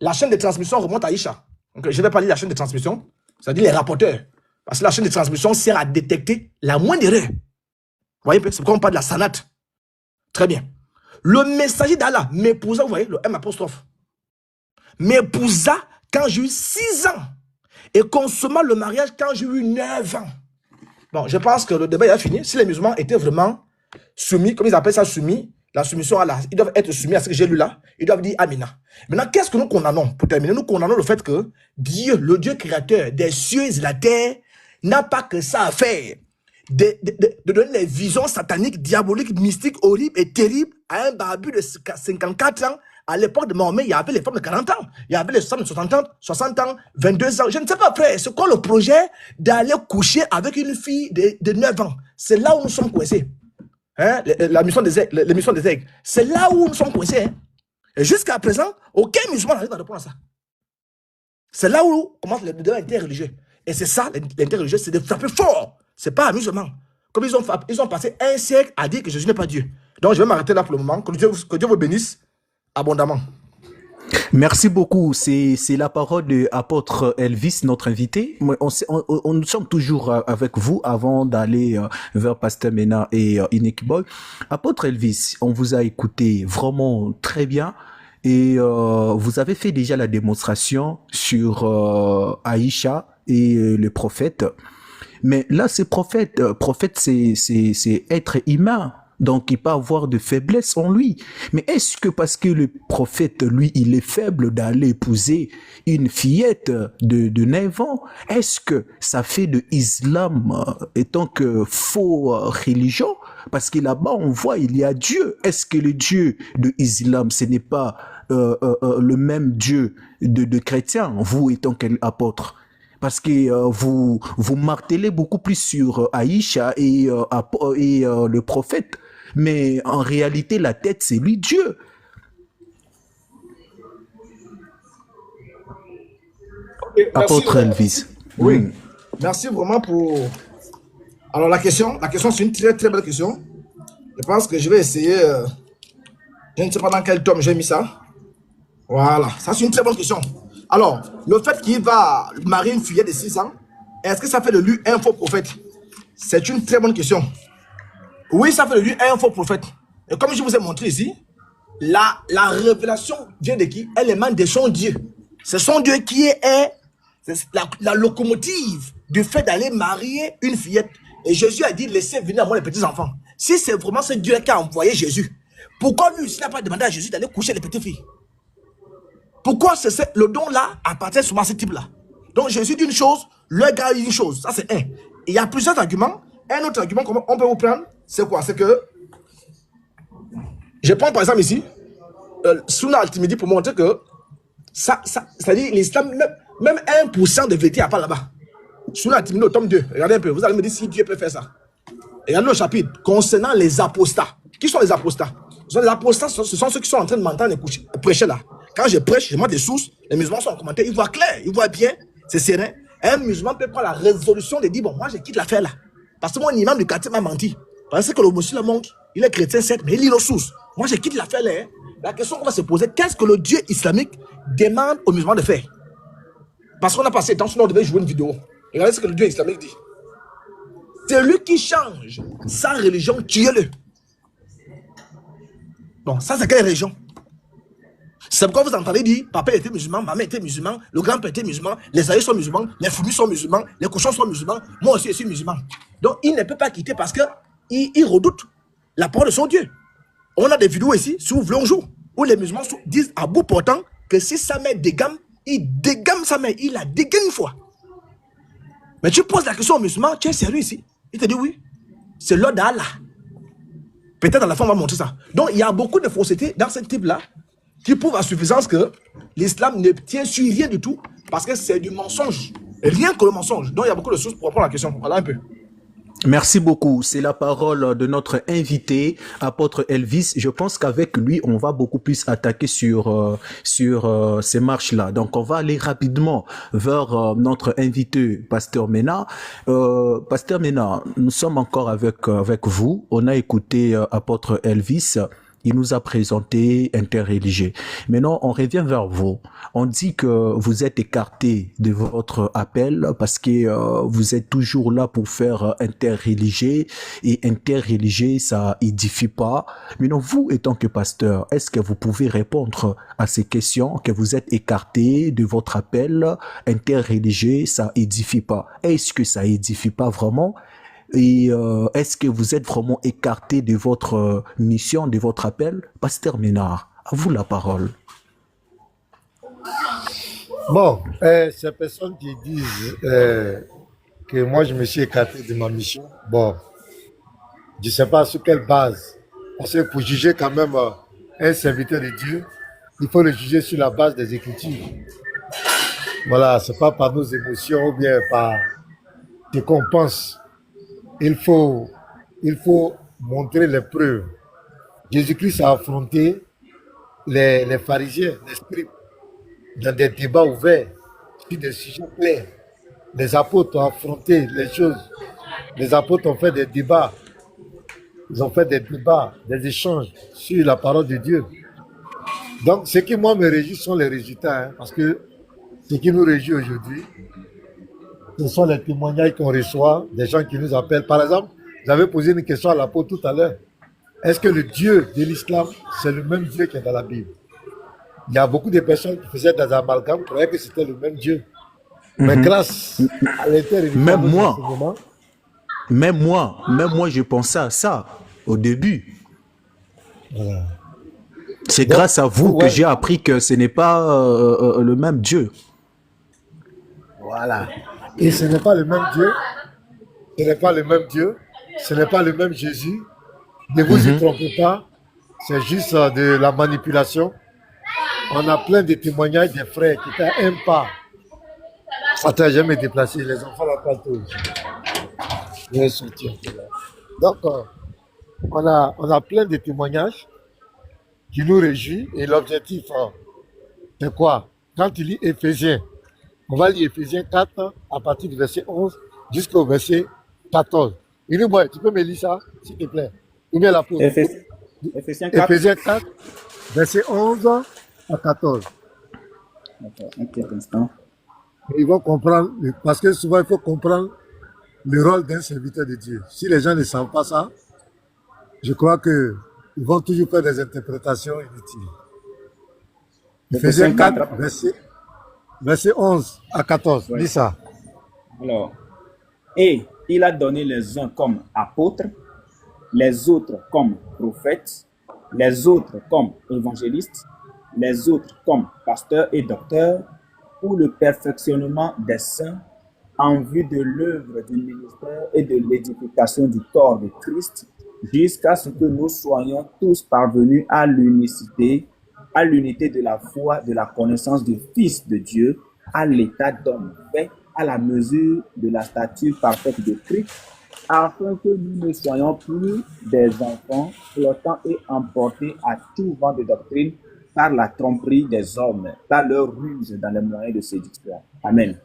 Speaker 3: La chaîne de transmission remonte à Aïcha. Donc, je ne vais pas lire la chaîne de transmission. C'est-à-dire les rapporteurs. Parce que la chaîne de transmission sert à détecter la moindre erreur. Vous voyez, c'est pourquoi on parle de la sanat. Très bien. Le messager d'Allah m'épousa, vous voyez, le M apostrophe. M'épousa quand j'ai eu 6 ans. Et consommant le mariage quand j'ai eu 9 ans. Bon, je pense que le débat est fini. Si les musulmans étaient vraiment soumis, comme ils appellent ça soumis, la soumission à Allah, ils doivent être soumis à ce que j'ai lu là. Ils doivent dire Amina. Maintenant, qu'est-ce que nous condamnons? Pour terminer, nous condamnons le fait que Dieu, le Dieu créateur des cieux et de la terre, n'a pas que ça à faire de donner des visions sataniques, diaboliques, mystiques, horribles et terribles à un barbu de 54 ans. À l'époque de Mahomet, il y avait les femmes de 40 ans. Il y avait les femmes de 60 ans, 22 ans. Je ne sais pas, frère. C'est quoi le projet d'aller coucher avec une fille de 9 ans? C'est là où nous sommes coincés. Hein? L'émission des aigles. C'est là où nous sommes coincés. Hein? Et jusqu'à présent, aucun musulman n'arrive à répondre à ça. C'est là où commence le débat interreligieux. Et c'est ça, l'interreligieux, c'est de frapper fort. C'est pas amusement. Comme ils ont passé un siècle à dire que Jésus n'est pas Dieu. Donc je vais m'arrêter là pour le moment. Que Dieu vous bénisse abondamment.
Speaker 2: Merci beaucoup. C'est la parole de l'apôtre Elvis, notre invité. Nous sommes toujours avec vous avant d'aller vers Pasteur Mena et Inick Boy. Apôtre Elvis, on vous a écouté vraiment très bien et vous avez fait déjà la démonstration sur Aïcha et le prophète. Mais là, ce prophète, c'est être humain. Donc, il peut avoir de faiblesse en lui. Mais est-ce que parce que le prophète, lui, il est faible d'aller épouser une fillette de 9 ans, est-ce que ça fait de l'islam étant que faux religion? Parce que là-bas, on voit, il y a Dieu. Est-ce que le Dieu de l'islam, ce n'est pas le même Dieu de chrétien, vous étant quel apôtre? Parce que vous martelez beaucoup plus sur Aïcha et le prophète. Mais en réalité, la tête, c'est lui, Dieu.
Speaker 3: Okay,
Speaker 2: apôtre Elvis.
Speaker 3: Oui. Merci vraiment pour... Alors la question, c'est une très très belle question. Je pense que je vais essayer... Je ne sais pas dans quel tome j'ai mis ça. Voilà, ça c'est une très bonne question. Alors, le fait qu'il va marier une fillette de 6 ans, est-ce que ça fait de lui un faux prophète? C'est une très bonne question. Oui, ça fait de lui un faux prophète. Et comme je vous ai montré ici, la révélation vient de qui? Elle émane de son Dieu. C'est son Dieu qui est la locomotive du fait d'aller marier une fillette. Et Jésus a dit, laissez venir à moi les petits enfants. Si c'est vraiment ce Dieu qui a envoyé Jésus, pourquoi lui, il n'a pas demandé à Jésus d'aller coucher les petites filles? Pourquoi le don-là appartient souvent à ce type-là? Donc Jésus dit une chose, le gars dit une chose. Ça c'est un. Il y a plusieurs arguments. Un autre argument qu'on peut vous prendre, c'est quoi? C'est que, je prends par exemple ici, Sunna Al-Timidi pour montrer que, c'est-à-dire l'islam, même 1% de vérité, il n'y a pas là-bas. Sunna Al-Timidi au tome 2, regardez un peu, vous allez me dire si Dieu peut faire ça. Regardez le chapitre concernant les apostats. Qui sont les apostats? Les apostats, ce sont ceux qui sont en train de m'entendre et prêcher là. Quand je prêche, je montre des sources, les musulmans sont en commentaire, ils voient clair, ils voient bien, c'est serein. Un musulman peut prendre la résolution de dire, bon, moi je quitte l'affaire là. Parce que mon imam du quartier m'a menti. Parce que le monsieur le montre, il est chrétien certes, mais il lit nos sources. Moi je quitte l'affaire là. Hein. La question qu'on va se poser, qu'est-ce que le Dieu islamique demande aux musulmans de faire? Parce qu'on a passé le temps, sinon on devait jouer une vidéo. Regardez ce que le Dieu islamique dit. Celui qui change sa religion, tuez-le. Bon, ça c'est quelle religion? C'est pourquoi vous entendez dire, papa était musulman, maman était musulman, le grand-père était musulman, les aïeux sont musulmans, les fourmis sont musulmans, les cochons sont musulmans, moi aussi je suis musulman. Donc il ne peut pas quitter parce que il redoute la parole de son Dieu. On a des vidéos ici, si vous voulez un jour, où les musulmans disent à bout portant que si sa mère dégame, il dégame sa mère, il la dégaine une fois. Mais tu poses la question au musulman, tu es sérieux ici? Il te dit oui, c'est l'ordre d'Allah. Peut-être à la fin on va montrer ça. Donc il y a beaucoup de fausseté dans ce type-là qui prouve à suffisance que l'islam ne tient sur rien du tout parce que c'est du mensonge. Rien que le mensonge. Donc il y a beaucoup de choses pour répondre à la question. Voilà un peu.
Speaker 2: Merci beaucoup. C'est la parole de notre invité, apôtre Elvis. Je pense qu'avec lui, on va beaucoup plus attaquer sur ces marches-là. Donc, on va aller rapidement vers notre invité, Pasteur Mena. Pasteur Mena, nous sommes encore avec vous. On a écouté apôtre Elvis. Il nous a présenté interreligieux. Maintenant, on revient vers vous. On dit que vous êtes écarté de votre appel parce que vous êtes toujours là pour faire interreligieux et interreligieux, ça édifie pas. Maintenant, vous, étant que pasteur, est-ce que vous pouvez répondre à ces questions que vous êtes écarté de votre appel interreligieux, ça édifie pas? Est-ce que ça édifie pas vraiment? Et est-ce que vous êtes vraiment écarté de votre mission, de votre appel? Pasteur Ménard, à vous la parole.
Speaker 4: Bon, ces personnes qui disent que moi je me suis écarté de ma mission, bon, je ne sais pas sur quelle base. Parce que pour juger quand même un serviteur de Dieu, il faut le juger sur la base des Écritures. Voilà, ce n'est pas par nos émotions ou bien par ce qu'on pense. Il faut montrer les preuves. Jésus-Christ a affronté les pharisiens, les scribes, dans des débats ouverts, sur des sujets clairs. Les apôtres ont affronté les choses. Les apôtres ont fait des débats. Ils ont fait des débats, des échanges sur la parole de Dieu. Donc, ce qui, moi, me réjouit sont les résultats. Hein, parce que ce qui nous réjouit aujourd'hui, ce sont les témoignages qu'on reçoit, des gens qui nous appellent. Par exemple, j'avais posé une question à l'apôtre tout à l'heure. Est-ce que le Dieu de l'islam, c'est le même Dieu qui est dans la Bible? Il y a beaucoup de personnes qui faisaient des amalgames, croyaient que c'était le même Dieu. Mais grâce à l'interreligion,
Speaker 2: même moi, je pensais à ça au début.
Speaker 4: Voilà.
Speaker 2: C'est grâce à vous que j'ai appris que ce n'est pas le même Dieu.
Speaker 4: Voilà. Et ce n'est pas le même Dieu. Ce n'est pas le même Dieu. Ce n'est pas le même Jésus. Ne vous y trompez pas. C'est juste de la manipulation. On a plein de témoignages des frères qui étaient à un pas. Attends, je vais me déplacer. Les enfants n'ont pas le temps. Je vais sortir. Donc, on a plein de témoignages qui nous réjouissent. Et l'objectif, c'est quoi? Quand tu lis Éphésiens, on va lire Éphésiens 4 à partir du verset 11 jusqu'au verset 14. Et moi, tu peux me lire ça, s'il te plaît? Ou bien la pause.
Speaker 5: Éphésiens 4.
Speaker 4: Éphésiens 4, verset 11 à 14.
Speaker 5: D'accord, un petit instant.
Speaker 4: Et ils vont comprendre, parce que souvent il faut comprendre le rôle d'un serviteur de Dieu. Si les gens ne savent pas ça, je crois qu'ils vont toujours faire des interprétations inutiles. Éphésiens 4, verset 11 à 14.
Speaker 5: Ouais.
Speaker 4: Dis ça.
Speaker 5: Alors, et il a donné les uns comme apôtres, les autres comme prophètes, les autres comme évangélistes, les autres comme pasteurs et docteurs, pour le perfectionnement des saints en vue de l'œuvre du ministère et de l'édification du corps de Christ, jusqu'à ce que nous soyons tous parvenus à l'unité de la foi, de la connaissance du Fils de Dieu, à l'état d'homme fait, à la mesure de la stature parfaite de Christ, afin que nous ne soyons plus des enfants flottants et emportés à tout vent de doctrine par la tromperie des hommes, par leur ruse dans les moyens de séduction. Amen.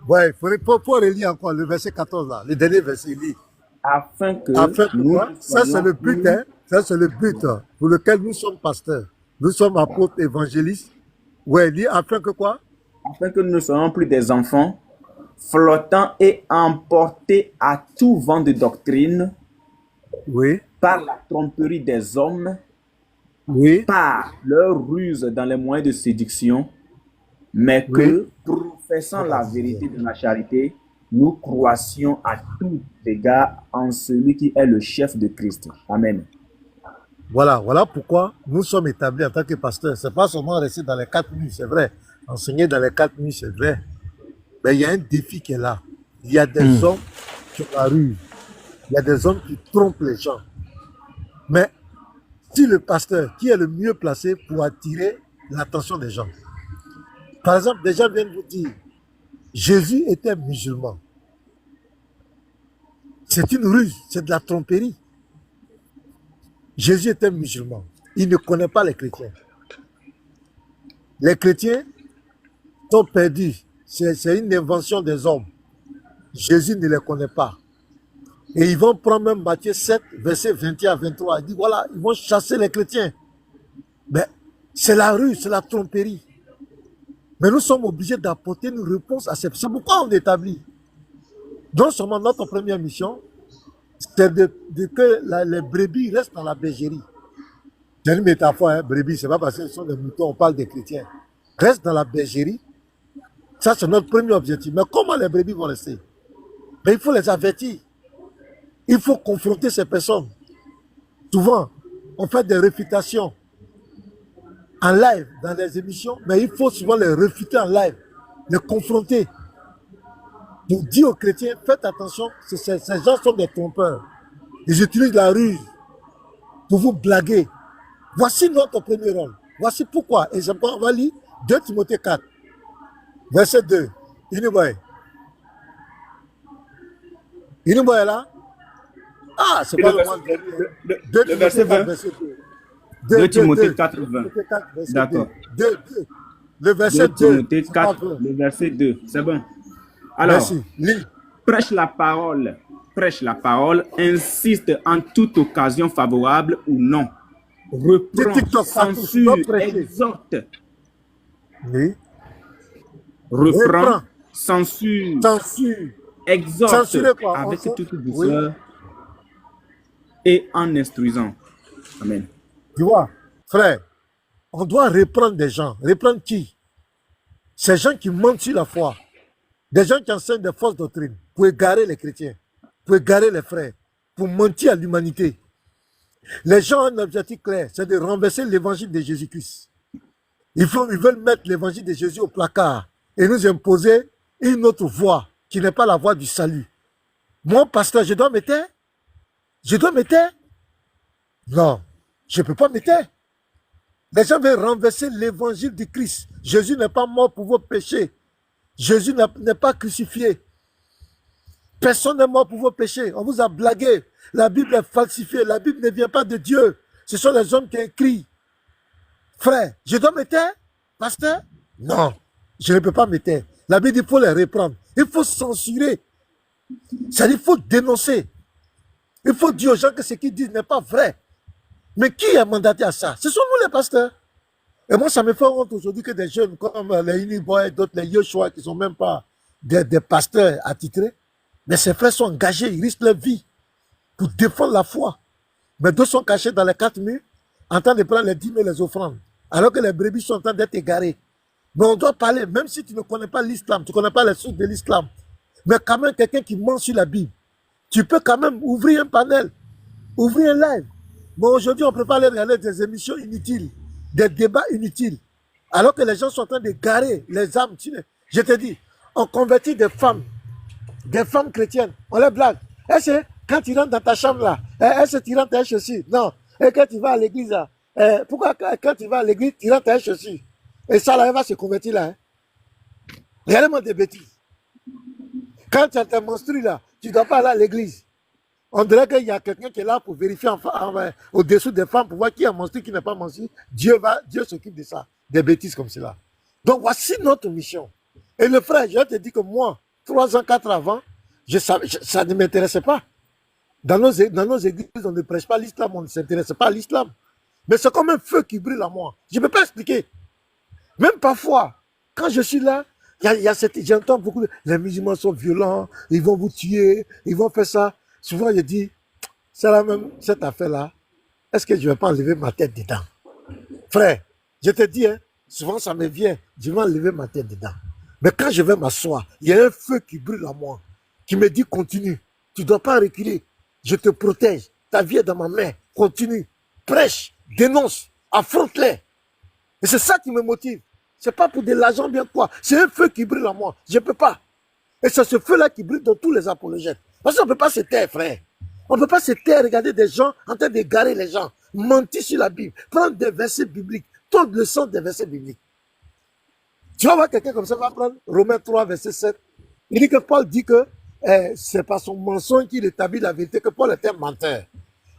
Speaker 4: Ouais, il faut relire encore le verset 14 là, le dernier verset.
Speaker 5: Afin que
Speaker 4: nous ça c'est le but, hein, ça c'est le but pour lequel nous sommes pasteurs. Nous sommes apôtres évangélistes. Ouais, dit afin que quoi?
Speaker 5: Afin que nous ne soyons plus des enfants flottants et emportés à tout vent de doctrine,
Speaker 4: oui,
Speaker 5: par la tromperie des hommes,
Speaker 4: Oui,
Speaker 5: par leur ruse dans les moyens de séduction, mais
Speaker 4: oui.
Speaker 5: que, professant la vérité de la charité, nous croissions à tout égard en celui qui est le chef de Christ. Amen.
Speaker 4: Voilà pourquoi nous sommes établis en tant que pasteurs. C'est pas seulement rester dans les 4 murs, c'est vrai. Enseigner dans les 4 murs, c'est vrai. Mais il y a un défi qui est là. Il y a des hommes qui ont la rue. Il y a des hommes qui trompent les gens. Mais si le pasteur, qui est le mieux placé pour attirer l'attention des gens, par exemple, des gens viennent vous dire, Jésus était musulman. C'est une ruse, c'est de la tromperie. Jésus était musulman. Il ne connaît pas les chrétiens. Les chrétiens sont perdus. C'est une invention des hommes. Jésus ne les connaît pas. Et ils vont prendre même Matthieu 7, verset 21 à 23. Il dit, voilà, ils vont chasser les chrétiens. Mais c'est la ruse, c'est la tromperie. Mais nous sommes obligés d'apporter une réponse à ces... C'est pourquoi on établit. Non seulement notre première mission, c'est que les brebis restent dans la bergerie. C'est une métaphore, hein, brebis, c'est pas parce que ce sont des moutons, on parle des chrétiens. Reste dans la bergerie. Ça, c'est notre premier objectif. Mais comment les brebis vont rester? Mais il faut les avertir. Il faut confronter ces personnes. Souvent, on fait des réfutations en live dans les émissions, mais il faut souvent les réfuter en live, les confronter. Pour dire aux chrétiens, faites attention, ces gens sont des trompeurs. Ils utilisent la ruse pour vous blaguer. Voici notre premier rôle. Voici pourquoi. Et on va lire 2 Timothée 4, verset 2. Inouboy est là? Ah, c'est pas le moment de
Speaker 5: Le verset 20. 2 Timothée 4, 20. D'accord.
Speaker 4: Le verset
Speaker 5: 2
Speaker 4: 2.
Speaker 5: Timothée 4, le verset 2. C'est bon. Alors,
Speaker 4: merci. Lis.
Speaker 5: prêche la parole, insiste en toute occasion favorable ou non. Reprend, censure, exhorte.
Speaker 4: Oui.
Speaker 5: Reprend, censure, exhorte
Speaker 4: Censurez quoi?
Speaker 5: avec toute douceur et en instruisant. Amen.
Speaker 4: Tu vois, frère, on doit reprendre des gens. Reprendre qui? Ces gens qui mentent sur la foi. Des gens qui enseignent des fausses doctrines pour égarer les chrétiens, pour égarer les frères, pour mentir à l'humanité. Les gens ont un objectif clair, c'est de renverser l'évangile de Jésus-Christ. Ils veulent mettre l'évangile de Jésus au placard et nous imposer une autre voie qui n'est pas la voie du salut. Moi, pasteur, je dois me taire? Je dois me taire? Non, je ne peux pas me taire. Les gens veulent renverser l'évangile du Christ. Jésus n'est pas mort pour vos péchés. Jésus n'est pas crucifié. Personne n'est mort pour vos péchés. On vous a blagué. La Bible est falsifiée. La Bible ne vient pas de Dieu. Ce sont les hommes qui écrivent. Frère, je dois me taire, pasteur? Non, je ne peux pas me taire. La Bible, il faut les reprendre. Il faut censurer. C'est-à-dire, il faut dénoncer. Il faut dire aux gens que ce qu'ils disent n'est pas vrai. Mais qui est mandaté à ça? Ce sont nous les pasteurs. Et moi, ça me fait honte aujourd'hui que des jeunes comme les Uniboy et d'autres, les Yoshua, qui ne sont même pas des pasteurs attitrés, mais ces frères sont engagés, ils risquent leur vie pour défendre la foi. Mais d'autres sont cachés dans les 4 murs, en train de prendre les dîmes et les offrandes, alors que les brebis sont en train d'être égarées. Mais on doit parler, même si tu ne connais pas l'islam, tu ne connais pas les sources de l'islam, mais quand même quelqu'un qui ment sur la Bible, tu peux quand même ouvrir un panel, ouvrir un live. Mais aujourd'hui, on prépare regarder des émissions inutiles, des débats inutiles, alors que les gens sont en train de garer les âmes. Je te dis, on convertit des femmes chrétiennes, on les blague. Est-ce que quand tu rentres dans ta chambre là, est-ce que tu rentres à ceci? Non. Et quand tu vas à l'église là, pourquoi quand tu vas à l'église, tu rentres à ceci? Et ça là, elle va se convertir là. Réellement des bêtises. Quand tu as tes menstrues là, tu ne dois pas aller à l'église. On dirait qu'il y a quelqu'un qui est là pour vérifier au-dessous des femmes pour voir qui est menstrué, qui n'est pas menstrué. Dieu s'occupe de ça. Des bêtises comme cela. Donc voici notre mission. Et le frère, je te dis que moi, 3 ans, 4 ans avant, ça ne m'intéressait pas. Dans nos églises, on ne prêche pas l'islam, on ne s'intéresse pas à l'islam. Mais c'est comme un feu qui brûle à moi. Je ne peux pas expliquer. Même parfois, quand je suis là, j'entends beaucoup de... Les musulmans sont violents, ils vont vous tuer, ils vont faire ça. Souvent, je dis, c'est la même, cette affaire-là, est-ce que je ne vais pas enlever ma tête dedans? Frère, je te dis, hein, souvent ça me vient, je vais enlever ma tête dedans. Mais quand je vais m'asseoir, il y a un feu qui brûle en moi, qui me dit continue, tu ne dois pas reculer, je te protège, ta vie est dans ma main, continue, prêche, dénonce, affronte-les. Et c'est ça qui me motive. C'est pas pour de l'argent bien quoi, c'est un feu qui brûle en moi, je ne peux pas. Et c'est ce feu-là qui brûle dans tous les apologètes. Parce qu'on ne peut pas se taire, frère. On ne peut pas se taire, regarder des gens en train d'égarer les gens, mentir sur la Bible, prendre des versets bibliques, tordre le sens des versets bibliques. Tu vas voir quelqu'un comme ça, va prendre Romains 3, verset 7. Il dit que Paul dit que c'est par son mensonge qu'il établit la vérité, que Paul était un menteur.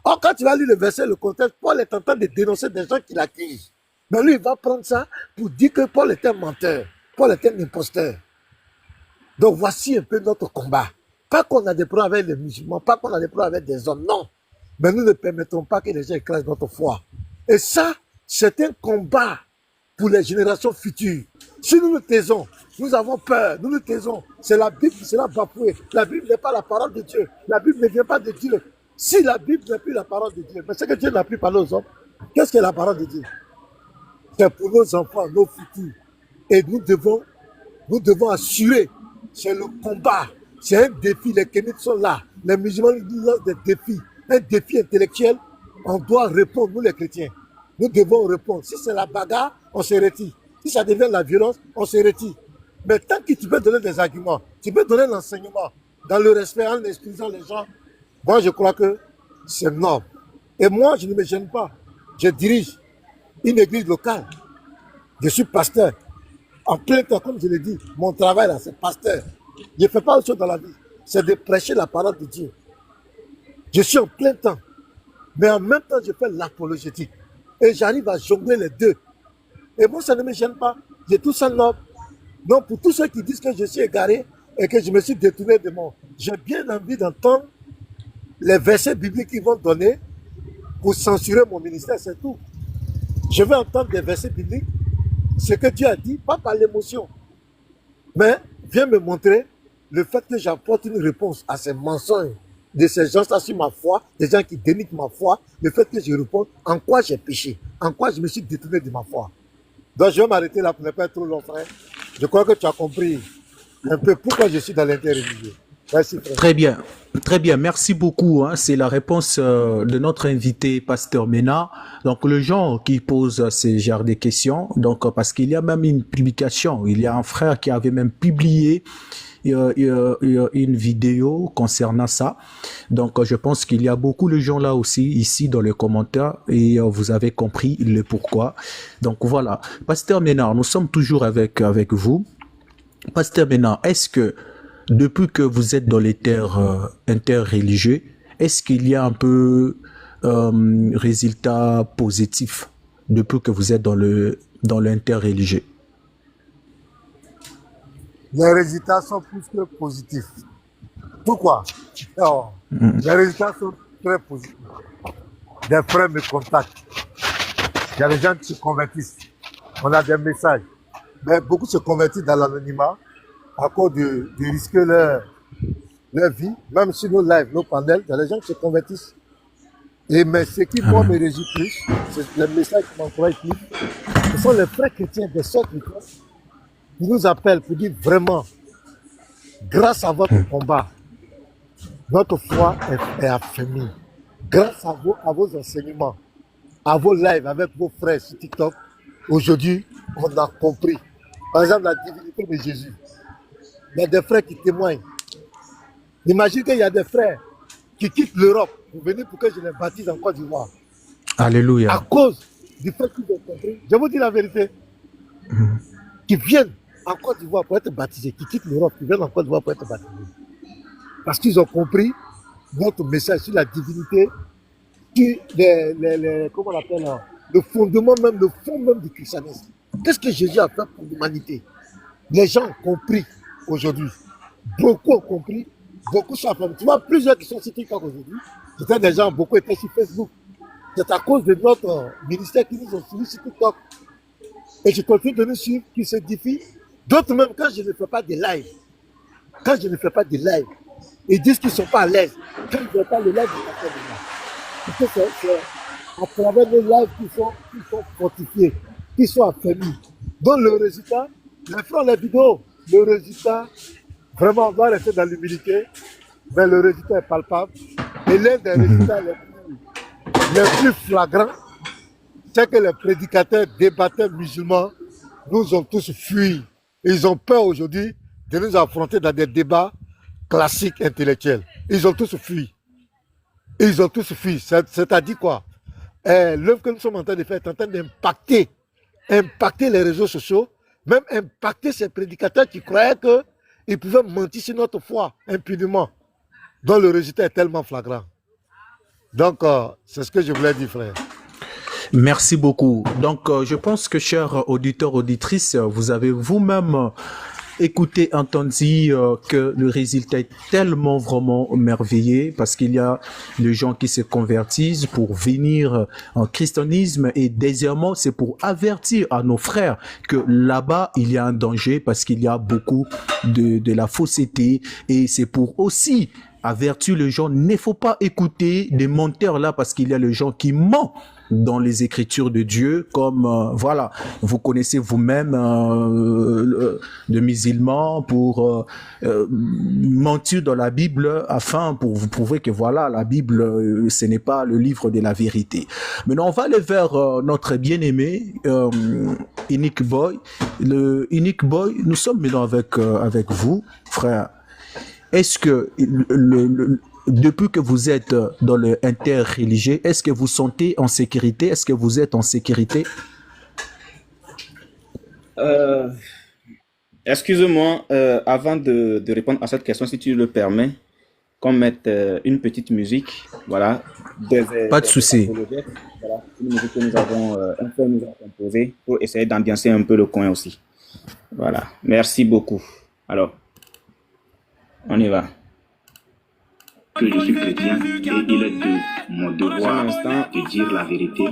Speaker 4: Or, quand tu vas lire le verset, le contexte, Paul est en train de dénoncer des gens qui l'accusent. Mais lui, il va prendre ça pour dire que Paul était un menteur, Paul était un imposteur. Donc, voici un peu notre combat. Pas qu'on a des problèmes avec les musulmans, pas qu'on a des problèmes avec des hommes, non. Mais nous ne permettons pas que les gens écrasent notre foi. Et ça, c'est un combat pour les générations futures. Si nous nous taisons, nous avons peur, nous nous taisons. C'est la Bible qui sera bafouée. La Bible n'est pas la parole de Dieu. La Bible ne vient pas de Dieu. Si la Bible n'est plus la parole de Dieu, mais ce que Dieu n'a plus parlé aux hommes, qu'est-ce que la parole de Dieu? C'est pour nos enfants, nos futurs. Et nous devons assurer. C'est le combat. C'est un défi. Les kémites sont là. Les musulmans nous lancent des défis. Un défi intellectuel. On doit répondre, nous les chrétiens. Nous devons répondre. Si c'est la bagarre, on se retire. Si ça devient la violence, on se retire. Mais tant que tu peux donner des arguments, tu peux donner l'enseignement dans le respect, en excusant les gens, moi je crois que c'est noble. Et moi, je ne me gêne pas. Je dirige une église locale. Je suis pasteur. En plein temps, comme je l'ai dit, mon travail là, c'est pasteur. Je ne fais pas autre chose dans la vie. C'est de prêcher la parole de Dieu. Je suis en plein temps. Mais en même temps, je fais l'apologétique. Et j'arrive à jongler les deux. Et moi, ça ne me gêne pas. J'ai tout ça noble. Donc, pour tous ceux qui disent que je suis égaré et que je me suis détourné de mon... J'ai bien envie d'entendre les versets bibliques qu'ils vont donner pour censurer mon ministère, c'est tout. Je veux entendre des versets bibliques, ce que Dieu a dit, pas par l'émotion. Mais viens me montrer le fait que j'apporte une réponse à ces mensonges de ces gens-là sur ma foi, des gens qui dénigrent ma foi, le fait que je réponds en quoi j'ai péché, en quoi je me suis détourné de ma foi. Donc je vais m'arrêter là pour ne pas être trop long, frère. Je crois que tu as compris un peu pourquoi je suis dans l'interreligieux. Merci, frère.
Speaker 2: Très bien, merci beaucoup. Hein. C'est la réponse de notre invité, Pasteur Mena. Donc, le genre qui pose ces genres de questions, donc parce qu'il y a même une publication, il y a un frère qui avait même publié une vidéo concernant ça. Donc, je pense qu'il y a beaucoup de gens là aussi, ici dans les commentaires, et vous avez compris le pourquoi. Donc, voilà. Pasteur Mena, nous sommes toujours avec vous. Pasteur Mena, est-ce que depuis que vous êtes dans les terres interreligieux, est-ce qu'il y a un peu résultat positif depuis que vous êtes dans l'interreligieux?
Speaker 4: Les résultats sont plus que positifs. Pourquoi? Alors, les résultats sont très positifs. Des frères me contactent. Il y a des gens qui se convertissent. On a des messages. Mais beaucoup se convertissent dans l'anonymat à cause de risquer leur vie. Même sur nos lives, nos panels, il y a des gens qui se convertissent. Mais ce qui, moi, me réjouit plus, c'est les messages qui m'encouragent plus. Ce sont les frères chrétiens des sœurs chrétiennes qui nous appellent pour dire vraiment, grâce à votre combat, notre foi est affermie. Grâce à vos enseignements, à vos lives avec vos frères sur TikTok, aujourd'hui, on a compris. Par exemple, la divinité de Jésus. Il y a des frères qui témoignent. Imagine qu'il y a des frères qui quittent l'Europe pour venir pour que je les baptise en Côte d'Ivoire.
Speaker 2: Alléluia.
Speaker 4: À cause du fait qu'ils ont compris. Je vous dis la vérité. Qui viennent en Côte d'Ivoire pour être baptisés, qui quittent l'Europe, qui viennent en Côte d'Ivoire pour être baptisés. Parce qu'ils ont compris notre message sur la divinité, sur comment on appelle là, le fondement même, le fond même du christianisme. Qu'est-ce que Jésus a fait pour l'humanité? Les gens ont compris aujourd'hui. Beaucoup ont compris, beaucoup sont affirmés. Tu vois, plusieurs qui sont sur TikTok aujourd'hui, c'était des gens, beaucoup étaient sur Facebook. C'est à cause de notre ministère qui nous ont suivis sur TikTok. Et je continue de nous suivre, qui se défient. D'autres même, quand je ne fais pas de live, ils disent qu'ils ne sont pas à l'aise. Quand ils ne font pas le live, ils ne font pas de live. à travers nos lives qui sont fortifiés, qui sont affermis. Donc le résultat, les frères, les vidéos, le résultat, vraiment, on doit rester dans l'humilité, mais le résultat est palpable. Et l'un des résultats les plus flagrants, c'est que les prédicateurs, débatteurs musulmans nous ont tous fui. Ils ont peur aujourd'hui de nous affronter dans des débats classiques intellectuels. Ils ont tous fui. Ils ont tous fui. C'est-à-dire quoi? L'œuvre que nous sommes en train de faire est en train d'impacter les réseaux sociaux, même impacter ces prédicateurs qui croyaient qu'ils pouvaient mentir sur notre foi impunément. Donc le résultat est tellement flagrant. Donc, c'est ce que je voulais dire, frère.
Speaker 2: Merci beaucoup. Donc, je pense que, chers auditeurs, auditrices, vous avez vous-même écouté, entendu que le résultat est tellement vraiment merveilleux parce qu'il y a des gens qui se convertissent pour venir en christianisme et deuxièmement, c'est pour avertir à nos frères que là-bas, il y a un danger parce qu'il y a beaucoup de la fausseté et c'est pour aussi avertir les gens, il ne faut pas écouter des menteurs là parce qu'il y a les gens qui mentent dans les écritures de Dieu, comme voilà, vous connaissez vous-même de musulmans pour mentir dans la Bible afin pour vous prouver que voilà, la Bible, ce n'est pas le livre de la vérité. Maintenant, on va aller vers notre bien-aimé Unique Boy. Le Unique Boy, nous sommes maintenant avec vous, frère. Est-ce que depuis que vous êtes dans le interreligieux, est-ce que vous sentez en sécurité? Est-ce que vous êtes en sécurité?
Speaker 5: Excuse-moi, avant de répondre à cette question, si tu le permets, qu'on mette une petite musique, voilà.
Speaker 2: Pas de souci.
Speaker 5: Voilà, une musique que nous avons composée pour essayer d'ambiancer un peu le coin aussi. Voilà, merci beaucoup. Alors, on y va.
Speaker 6: Que je suis chrétien et il est de mon devoir de dire la vérité.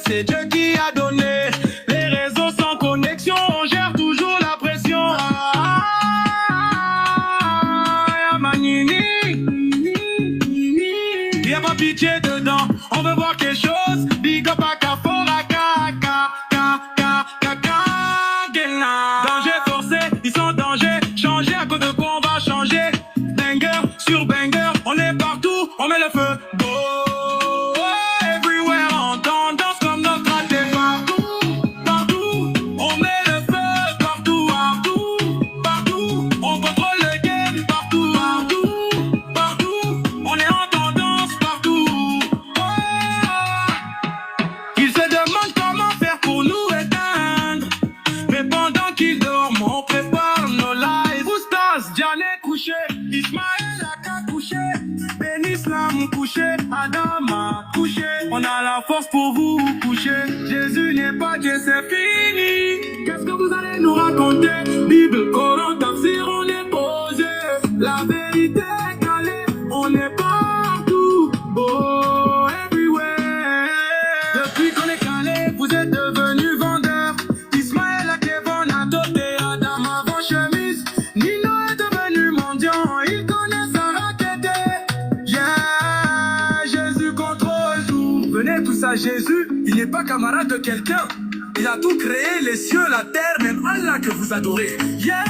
Speaker 7: C'est Dieu qui a donné. Les réseaux sans connexion, on gère toujours la pression. Il n'y a pas pitié dedans. On veut voir quelque chose. Big up à Kafora, danger forcé, ils sont en danger. Changer à cause de quoi on va changer. Banger sur banger, on est partout, on met le feu. On a la force pour vous coucher. Jésus n'est pas Dieu, c'est fini. Qu'est-ce que vous allez nous raconter? Bible, Coran, Tafsir, on est posé. La vérité est calée, on est partout. Beau, everywhere. Depuis qu'on est calé, vous êtes devenus vendeurs. Ismaël, Kevin, a doté Adam avant chemise. Nino est devenu mendiant, il connaît sa raquette. Yeah, Jésus contrôle tout. Venez tous à Jésus, il n'est pas camarade de quelqu'un. Il a tout créé, les cieux, la terre, même Allah que vous adorez. Yeah,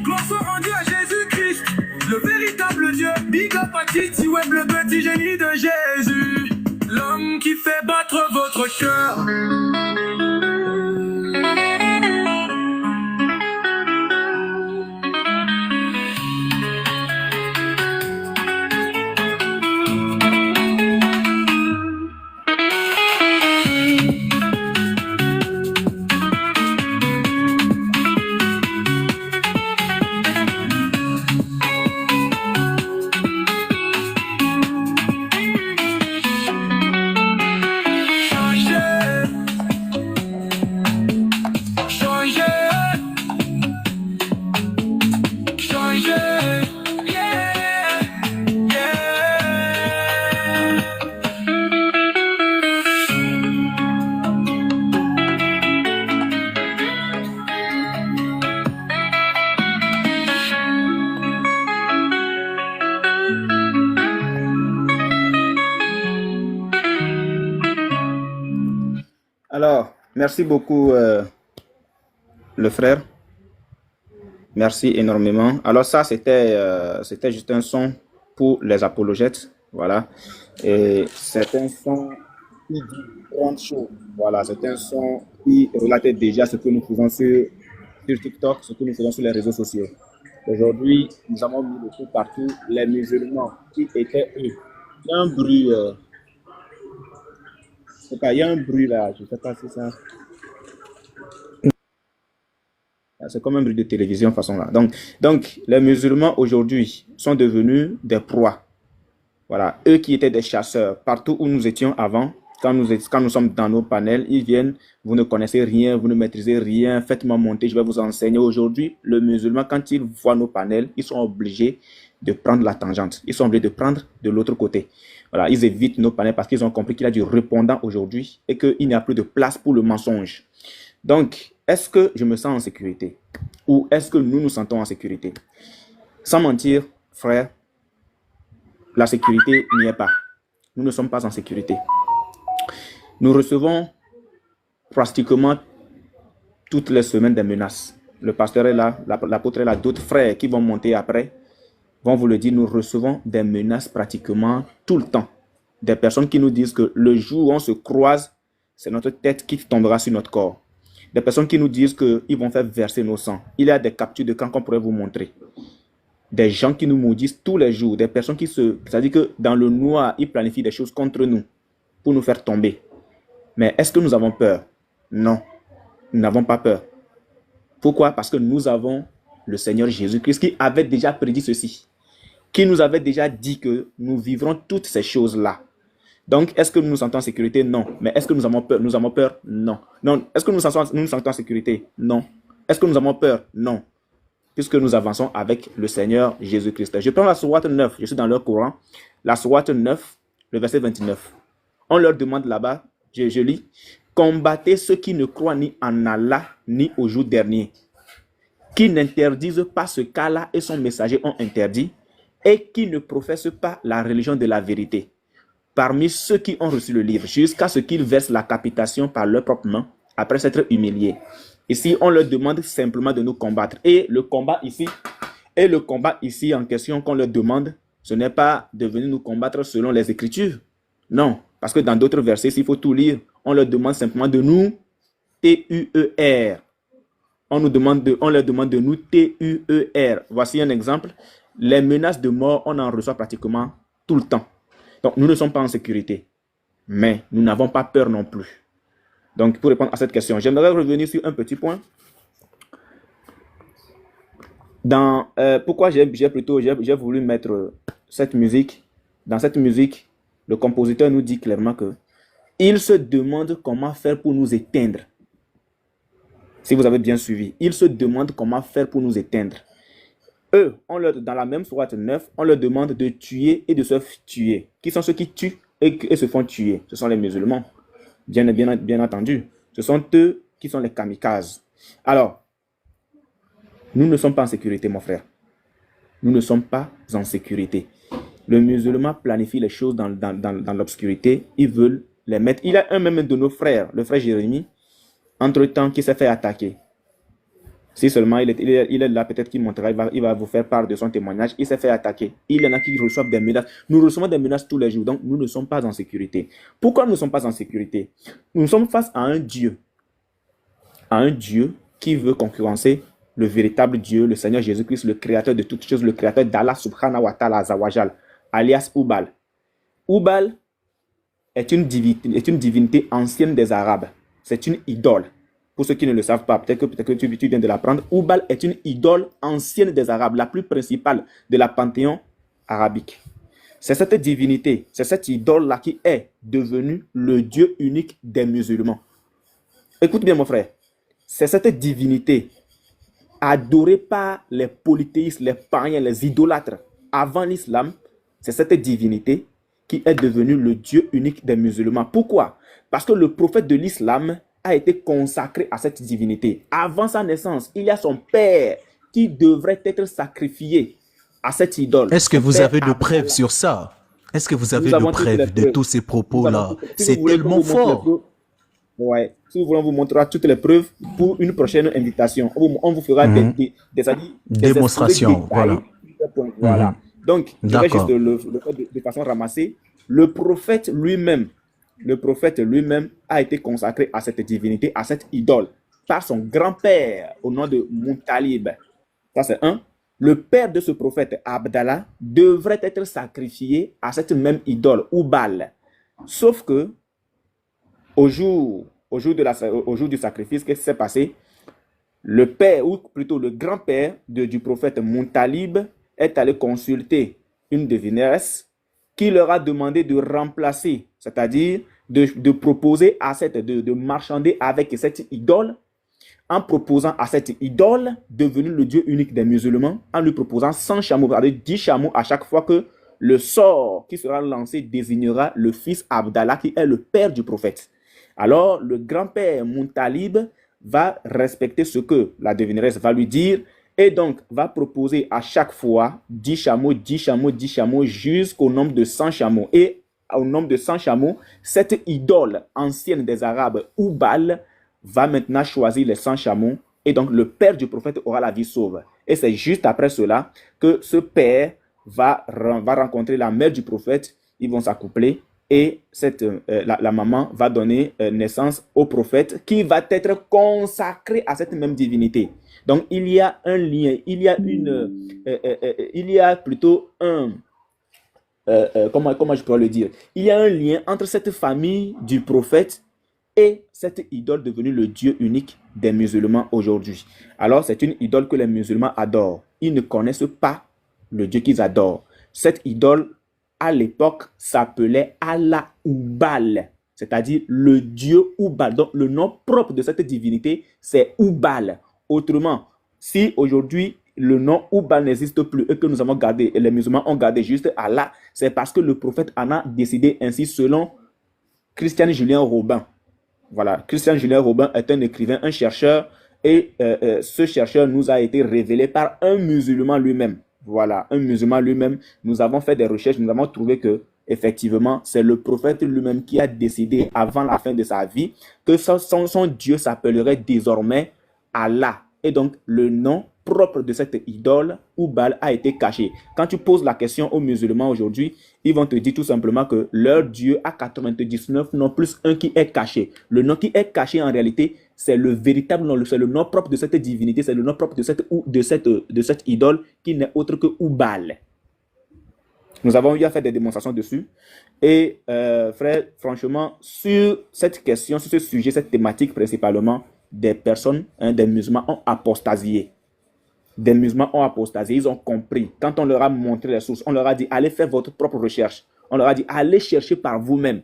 Speaker 7: gloire soit rendue à Jésus-Christ, le véritable Dieu. Big up à Titi Web, le petit génie de Jésus. L'homme qui fait battre votre cœur.
Speaker 5: Alors, merci beaucoup, le frère. Merci énormément. Alors ça, c'était juste un son pour les apologètes. Voilà. Et c'est un son qui dit grande chose. Voilà, c'est un son qui relatait déjà ce que nous faisons sur TikTok, ce que nous faisons sur les réseaux sociaux. Aujourd'hui, nous avons mis le coup partout. Les musulmans qui étaient eux. Il y a un bruit. Il y a un bruit là. Je ne sais pas si ça. C'est comme un bruit de télévision façon là. Donc les musulmans aujourd'hui sont devenus des proies. Voilà, eux qui étaient des chasseurs partout où nous étions avant, quand nous sommes dans nos panels, ils viennent, vous ne connaissez rien, vous ne maîtrisez rien, faites-moi monter, je vais vous enseigner. Aujourd'hui, le musulman, quand il voit nos panels, ils sont obligés de prendre la tangente. Ils sont obligés de prendre de l'autre côté. Voilà, ils évitent nos panels parce qu'ils ont compris qu'il y a du répondant aujourd'hui et qu'il n'y a plus de place pour le mensonge. Donc, est-ce que je me sens en sécurité? Ou est-ce que nous nous sentons en sécurité? Sans mentir, frère, la sécurité n'y est pas. Nous ne sommes pas en sécurité. Nous recevons pratiquement toutes les semaines des menaces. Le pasteur est là, l'apôtre est là, d'autres frères qui vont monter après vont vous le dire. Nous recevons des menaces pratiquement tout le temps. Des personnes qui nous disent que le jour où on se croise, c'est notre tête qui tombera sur notre corps. Des personnes qui nous disent qu'ils vont faire verser nos sangs. Il y a des captures de camp qu'on pourrait vous montrer. Des gens qui nous maudissent tous les jours. Des personnes qui c'est-à-dire que dans le noir, ils planifient des choses contre nous pour nous faire tomber. Mais est-ce que nous avons peur? Non, nous n'avons pas peur. Pourquoi? Parce que nous avons le Seigneur Jésus-Christ qui avait déjà prédit ceci. Qui nous avait déjà dit que nous vivrons toutes ces choses-là. Donc, est-ce que nous nous sentons en sécurité? Non. Mais est-ce que nous avons peur? Nous avons peur? Non. Non. Est-ce que nous nous sentons en sécurité? Non. Est-ce que nous avons peur? Non. Puisque nous avançons avec le Seigneur Jésus-Christ. Je prends la sourate 9, je suis dans leur Coran. La sourate 9, le verset 29. On leur demande là-bas, je lis, « Combattez ceux qui ne croient ni en Allah, ni au jour dernier, qui n'interdisent pas ce qu'Allah et son messager ont interdit, et qui ne professent pas la religion de la vérité. Parmi ceux qui ont reçu le livre, jusqu'à ce qu'ils versent la capitation par leurs propres mains, après s'être humiliés. » Ici, on leur demande simplement de nous combattre. Et le combat ici en question qu'on leur demande, ce n'est pas de venir nous combattre selon les Écritures. Non, parce que dans d'autres versets, s'il faut tout lire, on leur demande simplement de nous TUER. On leur demande de nous TUER. Voici un exemple. Les menaces de mort, on en reçoit pratiquement tout le temps. Donc, nous ne sommes pas en sécurité. Mais nous n'avons pas peur non plus. Donc, pour répondre à cette question, j'aimerais revenir sur un petit point. Pourquoi j'ai voulu mettre cette musique. Dans cette musique, le compositeur nous dit clairement que il se demande comment faire pour nous éteindre. Si vous avez bien suivi, il se demande comment faire pour nous éteindre. Eux, dans la même sourate 9, on leur demande de tuer et de se tuer. Qui sont ceux qui tuent et se font tuer? Ce sont les musulmans. Bien entendu, ce sont eux qui sont les kamikazes. Alors, nous ne sommes pas en sécurité, mon frère. Nous ne sommes pas en sécurité. Le musulman planifie les choses dans l'obscurité. Ils veulent les mettre. Il y a un même de nos frères, le frère Jérémie, entre-temps, qui s'est fait attaquer. Si seulement il est là, peut-être qu'il montrera, il va vous faire part de son témoignage. Il s'est fait attaquer. Il y en a qui reçoivent des menaces. Nous recevons des menaces tous les jours, donc nous ne sommes pas en sécurité. Pourquoi nous ne sommes pas en sécurité? Nous sommes face à un Dieu. À un Dieu qui veut concurrencer le véritable Dieu, le Seigneur Jésus-Christ, le créateur de toutes choses, le créateur d'Allah subhanahu wa ta'ala azawajal, alias Oubal. Oubal est une divinité ancienne des Arabes. C'est une idole. Pour ceux qui ne le savent pas, peut-être que tu viens de l'apprendre, Oubal est une idole ancienne des Arabes, la plus principale de la panthéon arabique. C'est cette divinité, c'est cette idole-là qui est devenue le Dieu unique des musulmans. Écoute bien mon frère, c'est cette divinité adorée par les polythéistes, les païens, les idolâtres avant l'islam, c'est cette divinité qui est devenue le Dieu unique des musulmans. Pourquoi? Parce que le prophète de l'islam a été consacré à cette divinité. Avant sa naissance, il y a son père qui devrait être sacrifié à cette idole.
Speaker 2: Est-ce que vous avez de preuves sur ça? Est-ce que vous avez de preuves de tous ces propos-là? C'est tellement fort.
Speaker 5: Ouais. Si vous voulez, on vous montrera toutes les preuves pour une prochaine invitation. On vous fera des
Speaker 2: démonstrations. Voilà.
Speaker 5: Voilà. Donc, je vais juste
Speaker 2: D'accord.
Speaker 5: le faire de façon ramassée. Le prophète lui-même a été consacré à cette divinité, à cette idole, par son grand-père au nom de Moutalib. Ça, c'est un. Le père de ce prophète, Abdallah, devrait être sacrifié à cette même idole, Oubal. Sauf que, au jour du sacrifice, qu'est-ce qui s'est passé? Le père, ou plutôt le grand-père du prophète Moutalib, est allé consulter une devineresse qui leur a demandé de remplacer, c'est-à-dire de proposer de marchander avec cette idole, en proposant à cette idole, devenue le Dieu unique des musulmans, en lui proposant 100 chameaux, c'est-à-dire 10 chameaux à chaque fois que le sort qui sera lancé désignera le fils Abdallah, qui est le père du prophète. Alors, le grand-père Moutalib va respecter ce que la devineresse va lui dire, et donc va proposer à chaque fois 10 chameaux, 10 chameaux, 10 chameaux, jusqu'au nombre de 100 chameaux. Et au nombre de 100 chameaux, cette idole ancienne des Arabes, Oubal, va maintenant choisir les 100 chameaux. Et donc le père du prophète aura la vie sauve. Et c'est juste après cela que ce père va rencontrer la mère du prophète. Ils vont s'accoupler. Et la maman va donner naissance au prophète qui va être consacré à cette même divinité. Donc, il y a un lien, il y a plutôt un, comment je pourrais le dire? Il y a un lien entre cette famille du prophète et cette idole devenue le Dieu unique des musulmans aujourd'hui. Alors, c'est une idole que les musulmans adorent. Ils ne connaissent pas le Dieu qu'ils adorent. Cette idole, à l'époque, s'appelait Allah Oubal, c'est-à-dire le Dieu Oubal. Donc, le nom propre de cette divinité, c'est Oubal. Autrement, si aujourd'hui, le nom Oubal n'existe plus et que nous avons gardé, et les musulmans ont gardé juste Allah, c'est parce que le prophète en a décidé ainsi selon Christian Julien Robin. Voilà, Christian Julien Robin est un écrivain, un chercheur, et ce chercheur nous a été révélé par un musulman lui-même. Voilà, un musulman lui-même. Nous avons fait des recherches, nous avons trouvé que, effectivement, c'est le prophète lui-même qui a décidé, avant la fin de sa vie, que son Dieu s'appellerait désormais Allah. Et donc, le nom propre de cette idole, Oubal, a été caché. Quand tu poses la question aux musulmans aujourd'hui, ils vont te dire tout simplement que leur Dieu a 99 noms plus un qui est caché. Le nom qui est caché en réalité, c'est le véritable nom, c'est le nom propre de cette divinité, c'est le nom propre de cette idole qui n'est autre que Oubal. Nous avons eu à faire des démonstrations dessus. Et frère, franchement, sur cette question, sur ce sujet, cette thématique principalement, des personnes, des musulmans ont apostasié. Des musulmans ont apostasié, ils ont compris. Quand on leur a montré les sources, on leur a dit, allez faire votre propre recherche. On leur a dit, allez chercher par vous-même.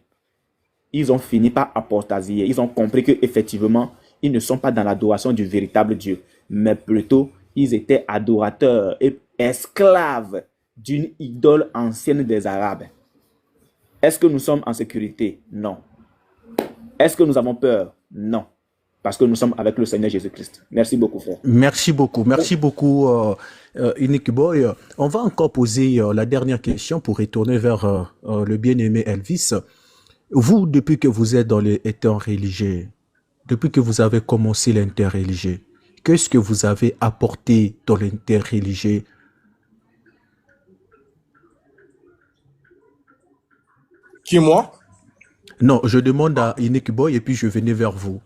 Speaker 5: Ils ont fini par apostasier. Ils ont compris qu'effectivement, ils ne sont pas dans l'adoration du véritable Dieu, mais plutôt, ils étaient adorateurs et esclaves d'une idole ancienne des Arabes. Est-ce que nous sommes en sécurité? Non. Est-ce que nous avons peur? Non. Parce que nous sommes avec le Seigneur Jésus-Christ. Merci beaucoup, frère.
Speaker 2: Merci beaucoup, Unique Boy. On va encore poser la dernière question pour retourner vers le bien-aimé Elvis. Vous, depuis que vous êtes dans les temps religieux, depuis que vous avez commencé l'interreligieux, qu'est-ce que vous avez apporté dans l'interreligieux?
Speaker 3: Qui, moi?
Speaker 2: Non, je demande à Unique Boy et puis je venais vers vous.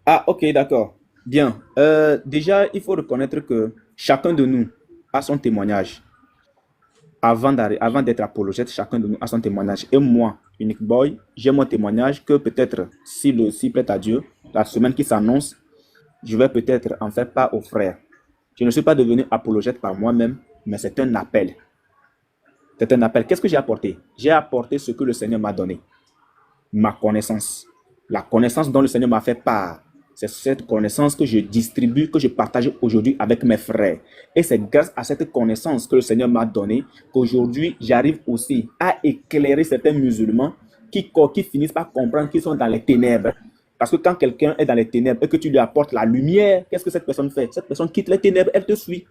Speaker 5: Ah, ok, d'accord. Bien. Déjà, il faut reconnaître que chacun de nous a son témoignage. Avant d'être apologète, chacun de nous a son témoignage. Et moi, Unique Boy, j'ai mon témoignage que peut-être, s'il plaît à Dieu, la semaine qui s'annonce, je vais peut-être en faire part aux frères. Je ne suis pas devenu apologète par moi-même, mais c'est un appel. C'est un appel. Qu'est-ce que j'ai apporté? J'ai apporté ce que le Seigneur m'a donné. Ma connaissance. La connaissance dont le Seigneur m'a fait part. C'est cette connaissance que je distribue, que je partage aujourd'hui avec mes frères. Et c'est grâce à cette connaissance que le Seigneur m'a donnée qu'aujourd'hui, j'arrive aussi à éclairer certains musulmans qui finissent par comprendre qu'ils sont dans les ténèbres. Parce que quand quelqu'un est dans les ténèbres et que tu lui apportes la lumière, qu'est-ce que cette personne fait? Cette personne quitte les ténèbres, elle te suit.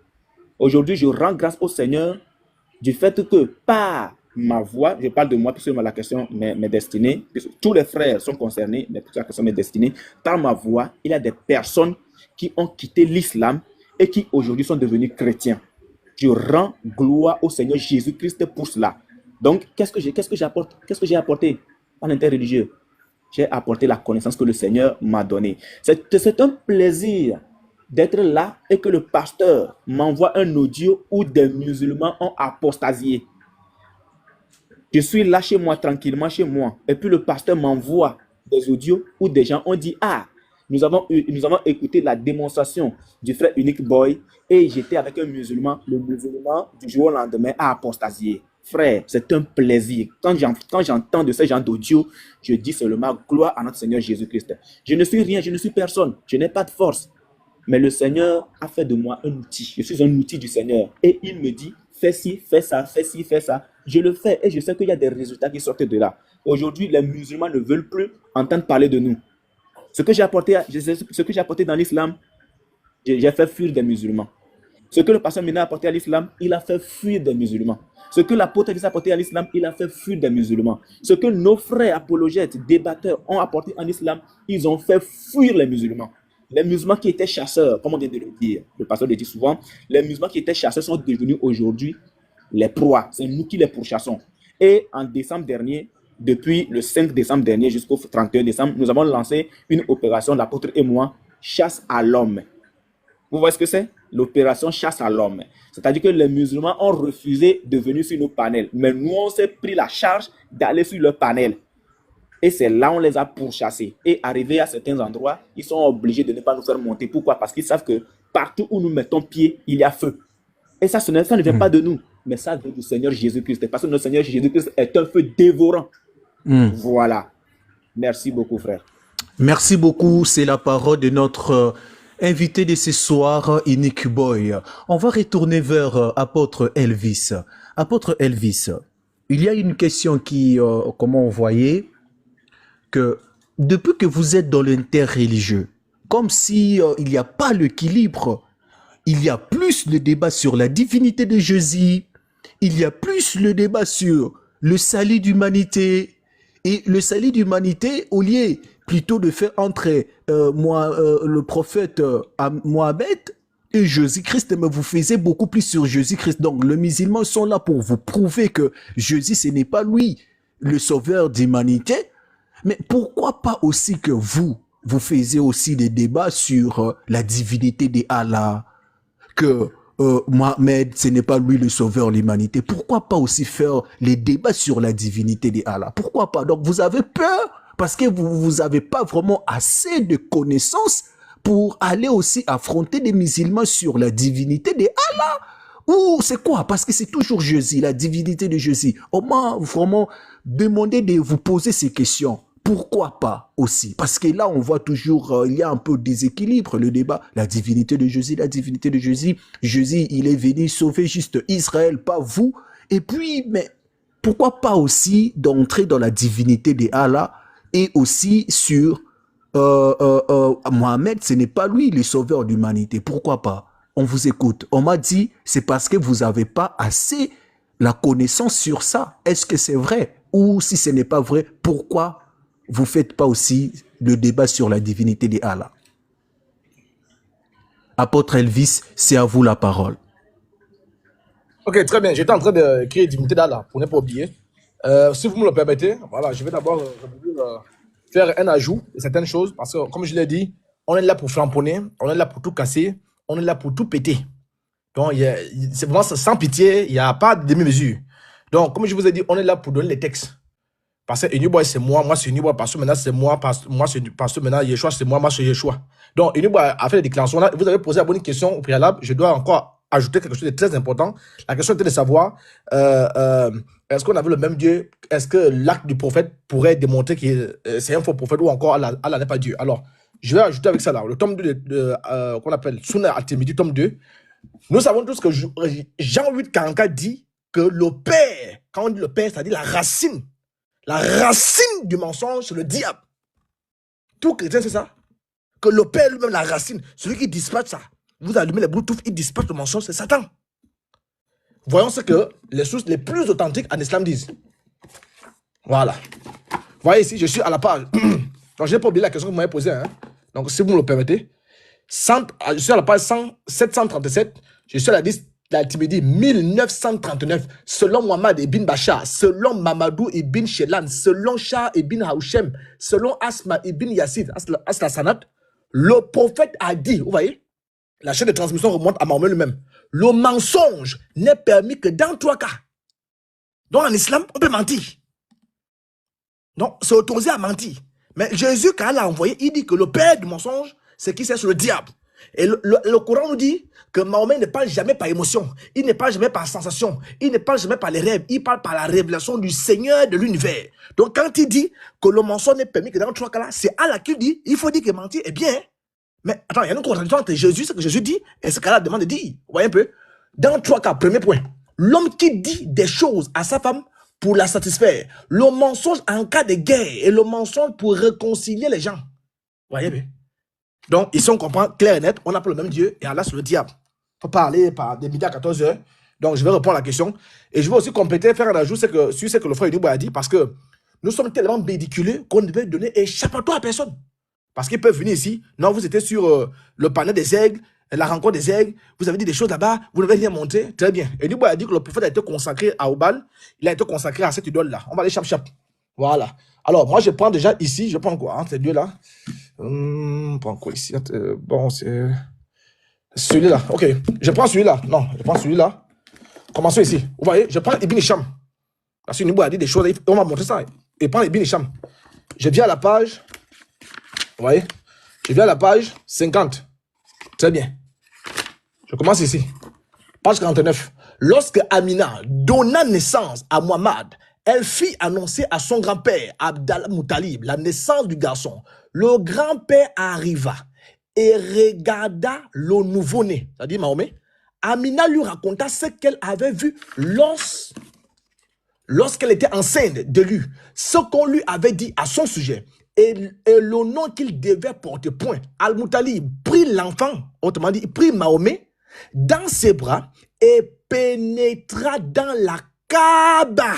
Speaker 5: Aujourd'hui, je rends grâce au Seigneur du fait que par ma voix, je parle de moi puisque la question m'est destinée, puisque tous les frères sont concernés, mais puisque la question m'est destinée, par ma voix, il y a des personnes qui ont quitté l'islam et qui aujourd'hui sont devenus chrétiens. Je rends gloire au Seigneur Jésus-Christ pour cela. Donc, qu'est-ce que j'ai apporté en interreligieux? J'ai apporté la connaissance que le Seigneur m'a donnée. C'est un plaisir d'être là et que le pasteur m'envoie un audio où des musulmans ont apostasié. Je suis là chez moi, tranquillement chez moi. Et puis le pasteur m'envoie des audios où des gens ont dit, ah, nous avons écouté la démonstration du frère Unique Boy et j'étais avec un musulman. Le musulman, du jour au lendemain, a apostasié. Frère, c'est un plaisir. Quand j'entends de ces gens d'audio, je dis seulement gloire à notre Seigneur Jésus-Christ. Je ne suis rien, je ne suis personne. Je n'ai pas de force. Mais le Seigneur a fait de moi un outil. Je suis un outil du Seigneur. Et il me dit, fais ci, fais ça, fais ci, fais ça. Je le fais et je sais qu'il y a des résultats qui sortent de là. Aujourd'hui, les musulmans ne veulent plus entendre parler de nous. Ce que j'ai apporté dans l'islam, j'ai fait fuir des musulmans. Ce que le pasteur Mina a apporté à l'islam, il a fait fuir des musulmans. Ce que l'apôtre a apporté à l'islam, il a fait fuir des musulmans. Ce que nos frères apologètes, débatteurs ont apporté en islam, ils ont fait fuir les musulmans. Les musulmans qui étaient chasseurs, comme on vient de le dire, le pasteur le dit souvent, les musulmans qui étaient chasseurs sont devenus aujourd'hui les proies. C'est nous qui les pourchassons. Et en décembre dernier, depuis le 5 décembre dernier jusqu'au 31 décembre, nous avons lancé une opération, l'apôtre et moi, chasse à l'homme. Vous voyez ce que c'est? L'opération chasse à l'homme. C'est-à-dire que les musulmans ont refusé de venir sur nos panels. Mais nous, on s'est pris la charge d'aller sur leur panel. Et c'est là on les a pourchassés. Et arrivés à certains endroits, ils sont obligés de ne pas nous faire monter. Pourquoi? Parce qu'ils savent que partout où nous mettons pied, il y a feu. Et ça ne vient pas de nous, mais ça vient du Seigneur Jésus-Christ. Parce que notre Seigneur Jésus-Christ est un feu dévorant. Voilà. Merci beaucoup, frère.
Speaker 2: Merci beaucoup. C'est la parole de notre invité de ce soir, Unique Boy. On va retourner vers apôtre Elvis. Apôtre Elvis, il y a une question qui, comment on voyait, que depuis que vous êtes dans l'interreligieux, comme si il n'y a pas l'équilibre, il y a plus le débat sur la divinité de Jésus, il y a plus le débat sur le salut d'humanité, et le salut d'humanité, au lieu plutôt de faire entrer le prophète Mohamed et Jésus-Christ, mais vous faisiez beaucoup plus sur Jésus-Christ. Donc les musulmans sont là pour vous prouver que Jésus, ce n'est pas lui, le sauveur d'humanité. Mais pourquoi pas aussi que vous faisiez aussi des débats sur la divinité d'Allah, que Mohamed, ce n'est pas lui le sauveur de l'humanité. Pourquoi pas aussi faire les débats sur la divinité d'Allah? Pourquoi pas? Donc vous avez peur parce que vous n'avez pas vraiment assez de connaissances pour aller aussi affronter des musulmans sur la divinité d'Allah? Ou c'est quoi? Parce que c'est toujours Jésus, la divinité de Jésus. On m'a vraiment demandé de vous poser ces questions. Pourquoi pas aussi? Parce que là, on voit toujours, il y a un peu de déséquilibre, le débat. La divinité de Jésus, la divinité de Jésus. Jésus, il est venu sauver juste Israël, pas vous. Et puis, mais pourquoi pas aussi d'entrer dans la divinité d'Allah et aussi sur Mohamed, ce n'est pas lui le sauveur de l'humanité. Pourquoi pas? On vous écoute. On m'a dit, c'est parce que vous n'avez pas assez la connaissance sur ça. Est-ce que c'est vrai? Ou si ce n'est pas vrai, pourquoi vous ne faites pas aussi le débat sur la divinité d'Allah? Apôtre Elvis, c'est à vous la parole.
Speaker 3: Ok, très bien. J'étais en train d'écrire divinité d'Allah, pour ne pas oublier. Si vous me le permettez, voilà, je vais d'abord faire un ajout de certaines choses, parce que, comme je l'ai dit, on est là pour flamponner, on est là pour tout casser, on est là pour tout péter. Donc, c'est vraiment sans pitié, il n'y a pas de demi-mesure. Donc, comme je vous ai dit, on est là pour donner les textes. Parce que Uniboy, c'est moi c'est Uniboy, pasteur maintenant c'est moi c'est pasteur maintenant Yeshua, c'est moi c'est Yeshua. Donc Uniboy a fait des déclarations là. Vous avez posé la bonne question au préalable. Je dois encore ajouter quelque chose de très important. La question était de savoir est-ce qu'on avait le même Dieu? Est-ce que l'acte du prophète pourrait démontrer que c'est un faux prophète ou encore Allah n'est pas Dieu? Alors, je vais ajouter avec ça là. Le tome 2 qu'on appelle Sunna Al-Tirmidhi, tome 2. Nous savons tous que Jean 8,44 dit que le Père, quand on dit le Père, c'est-à-dire la racine du mensonge, c'est le diable. Tout chrétien, c'est ça. Que le Père lui-même, la racine, celui qui dispatche ça. Vous allumez les Bluetooth, il dispatche le mensonge, c'est Satan. voyons ce que les sources les plus authentiques en islam disent. Voilà. Voyez ici, je suis à la page. Donc, je n'ai pas oublié la question que vous m'avez posée. Hein. Donc, si vous me le permettez, je suis à la page 737. Je suis à la liste d'Al-Timidi 1939. Selon Muhammad ibn Bachar, selon Mamadou ibn Shelan, selon Shah ibn Haouchem, selon Asma ibn Yassid, Asla Sanat, le prophète a dit, vous voyez, la chaîne de transmission remonte à Mahomet lui-même. Le mensonge n'est permis que dans 3 cas. Donc, en islam, on peut mentir. Donc, c'est autorisé à mentir. Mais Jésus, quand il a envoyé, il dit que le père du mensonge, c'est qui? C'est sur le diable. Et le Coran nous dit que Mahomet ne parle jamais par émotion. Il ne parle jamais par sensation. Il ne parle jamais par les rêves. Il parle par la révélation du Seigneur de l'univers. Donc, quand il dit que le mensonge n'est permis que dans 3 cas-là, c'est Allah qui dit, il faut dire que mentir est bien. Mais attends, il y a une contradiction entre Jésus, ce que Jésus dit, et ce qu'Allah demande de dire. Vous voyez un peu? Dans 3 cas, premier point, l'homme qui dit des choses à sa femme pour la satisfaire, le mensonge en cas de guerre et le mensonge pour réconcilier les gens. Vous voyez bien? Donc, ici, on comprend clair et net, on appelle le même Dieu et Allah sur le diable. Il faut parler par des midi à 14h. Donc, je vais répondre à la question. Et je vais aussi compléter, faire un ajout sur ce que le frère Edouard a dit, parce que nous sommes tellement ridiculeux qu'on ne devait donner échappatoire à personne. Parce qu'ils peuvent venir ici. Non, vous étiez sur le panel des aigles, la rencontre des aigles. Vous avez dit des choses là-bas. Vous n'avez rien montré. Très bien. Et Edouard a dit que le prophète a été consacré à Obal. Il a été consacré à cette idole-là. On va aller chap-chap. Voilà. Alors, moi, je prends déjà ici. Je prends quoi, hein, ces deux-là. Je prends quoi ici? Bon, c'est celui-là. OK. Je prends celui-là. Non, je prends celui-là. Commençons ici. Vous voyez, je prends Ibn Hisham. Parce que Nibou a dit des choses. On m'a montré ça. Et prends Ibn Hisham. Je viens à la page. Vous voyez? Je viens à la page 50. Très bien. Je commence ici. Page 49. Lorsque Amina donna naissance à Muhammad, elle fit annoncer à son grand-père, Abdallah Moutalib, la naissance du garçon. Le grand-père arriva et regarda le nouveau-né, c'est-à-dire Mahomet. Amina lui raconta ce qu'elle avait vu lorsqu'elle était enceinte de lui, ce qu'on lui avait dit à son sujet et le nom qu'il devait porter. Point. Al-Moutalib prit l'enfant, autrement dit, il prit Mahomet dans ses bras et pénétra dans la Kaaba.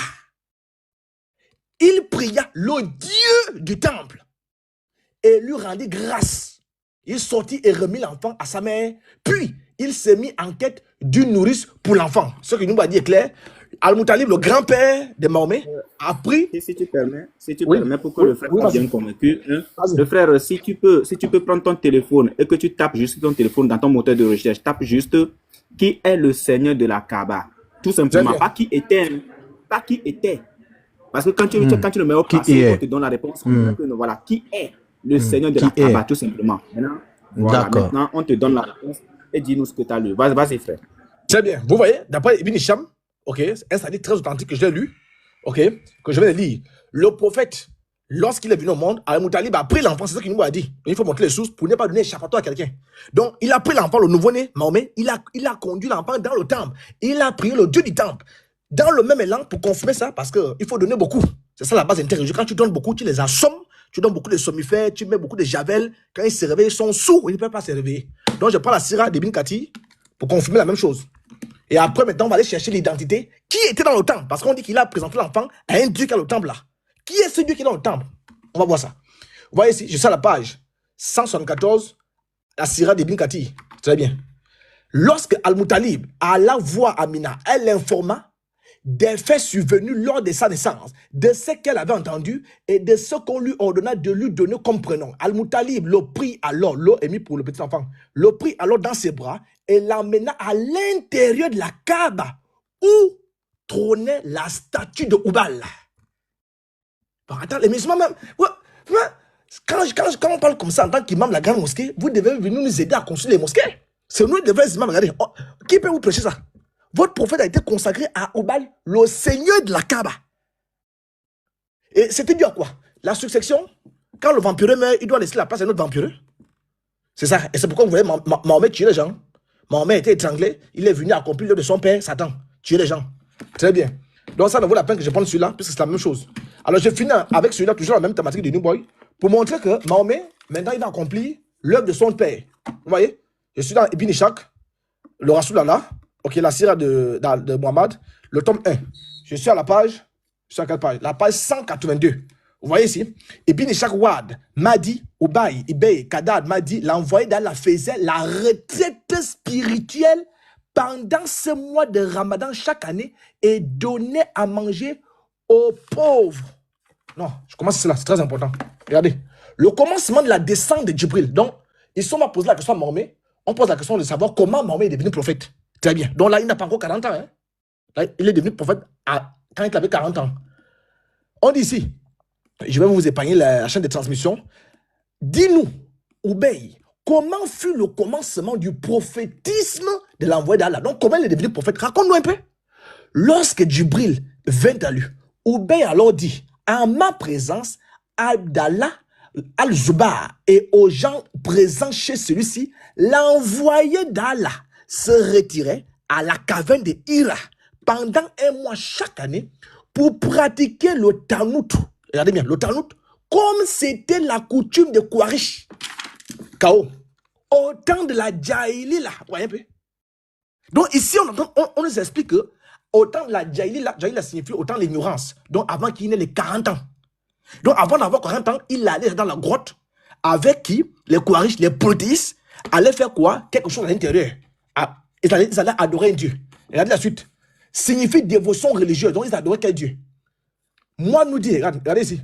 Speaker 3: Il pria le Dieu du temple et lui rendit grâce. Il sortit et remit l'enfant à sa mère. Puis, il s'est mis en quête d'une nourrice pour l'enfant. Ce que nous a dit est clair. Al-Moutalib, le grand-père de Mahomet, a pris...
Speaker 5: Et si tu permets, pour que le frère soit bien convaincu, hein, le frère, si tu peux prendre ton téléphone et que tu tapes juste ton téléphone dans ton moteur de recherche, tape juste qui est le Seigneur de la Kaaba. Tout simplement, pas qui était. Pas qui était. Parce que quand tu le mets au passé, on te donne la réponse. Voilà, qui est le Seigneur de la Kaaba, tout simplement. Maintenant, on te donne la réponse et dis-nous ce que tu as lu. Vas-y, frère.
Speaker 3: Très bien. Vous voyez, d'après Ibn Hisham, ok, c'est un hadith très authentique que j'ai lu, ok, que je vais lire. Le prophète, lorsqu'il est venu au monde, Al-Moutalib a pris l'enfant, c'est ce qu'il nous a dit. Il faut montrer les sources pour ne pas donner échappatoire à quelqu'un. Donc, il a pris l'enfant, le nouveau-né, Mahomet, il a conduit l'enfant dans le temple. Il a prié le Dieu du temple. Dans le même élan, pour confirmer ça, parce qu'il faut donner beaucoup. C'est ça la base interreligieuse. Quand tu donnes beaucoup, tu les assommes, tu donnes beaucoup de somnifères, tu mets beaucoup de javel. Quand ils se réveillent, ils sont sourds, ils ne peuvent pas se réveiller. Donc, je prends la sira d'Ibn Kathir pour confirmer la même chose. Et après, maintenant, on va aller chercher l'identité. Qui était dans le temple? Parce qu'on dit qu'il a présenté l'enfant à un Dieu qui est dans le temple là. Qui est ce Dieu qui est dans le temple? On va voir ça. Vous voyez ici, je suis à la page 174, la sira d'Ibn Kathir. Très bien. Lorsque Al-Moutalib alla voir Amina, elle l'informa des faits survenus lors de sa naissance, de ce qu'elle avait entendu et de ce qu'on lui ordonna de lui donner comme prénom. Al-Moutalib le prit alors, l'eau est mis pour le petit enfant, le prit alors dans ses bras et l'emmena à l'intérieur de la Kaaba où trônait la statue de Oubal. Bon, attends, les musulmans même, quand on parle comme ça en tant qu'imam de la grande mosquée, vous devez venir nous aider à construire les mosquées. C'est nous les vrais imams, regardez. Oh, qui peut vous prêcher ça? Votre prophète a été consacré à Oubal, le seigneur de la Kaaba. Et c'était dû à quoi? La succession. Quand le vampireux meurt, il doit laisser la place à un autre vampireux. C'est ça. Et c'est pourquoi vous voyez Mahomet tuer les gens. Mahomet a été étranglé. Il est venu accomplir l'œuvre de son père, Satan. Tuer les gens. Très bien. Donc ça ne vaut la peine que je prenne celui-là, puisque c'est la même chose. Alors je finis avec celui-là, toujours la même thématique de New Boy, pour montrer que Mahomet, maintenant, il va accomplir l'œuvre de son père. Vous voyez? Je suis dans Ibn Ishaq, le Rasulallah. Ok, la sira de Muhammad, le tome 1. Je suis à la page, je suis à quelle page? La page 182. Vous voyez ici? Et puis, chaque wad, Madi, Ubay, Ibey, Kadad, Madi, l'envoyé d'Allah faisait la retraite spirituelle pendant ce mois de Ramadan chaque année et donnait à manger aux pauvres. Non, je commence cela, c'est très important. Regardez, le commencement de la descente de Djibril. Donc, ils sont à poser la question à Mahomet. On pose la question de savoir comment Mahomet est devenu prophète. Très bien. Donc là, il n'a pas encore 40 ans. Hein. Là, il est devenu prophète quand il avait 40 ans. On dit ici, je vais vous épargner la chaîne de transmission. Dis-nous, Ubay, comment fut le commencement du prophétisme de l'envoyé d'Allah? Donc, comment il est devenu prophète? Raconte-nous un peu. Lorsque Djibril vint à lui, Ubay alors dit, en ma présence, Abdallah al-Zubar et aux gens présents chez celui-ci, l'envoyé d'Allah se retirait à la caverne de Hira pendant un mois chaque année pour pratiquer le Tanout. Regardez bien, le Tanout, comme c'était la coutume de Quraysh. K.O. Au temps de la Jahiliya. Vous voyez un peu? Donc ici, on nous explique que au temps de la Jahiliya, Jahiliya signifie au temps de l'ignorance. Donc avant qu'il n'ait les 40 ans. Donc avant d'avoir 40 ans, il allait dans la grotte avec qui les Quraysh, les polythéistes, allaient faire quoi? Quelque chose à l'intérieur. Ils allaient adorer un Dieu. Regardez la suite. Signifie dévotion religieuse. Donc ils adoraient quel Dieu? Moi, nous dit, regardez ici.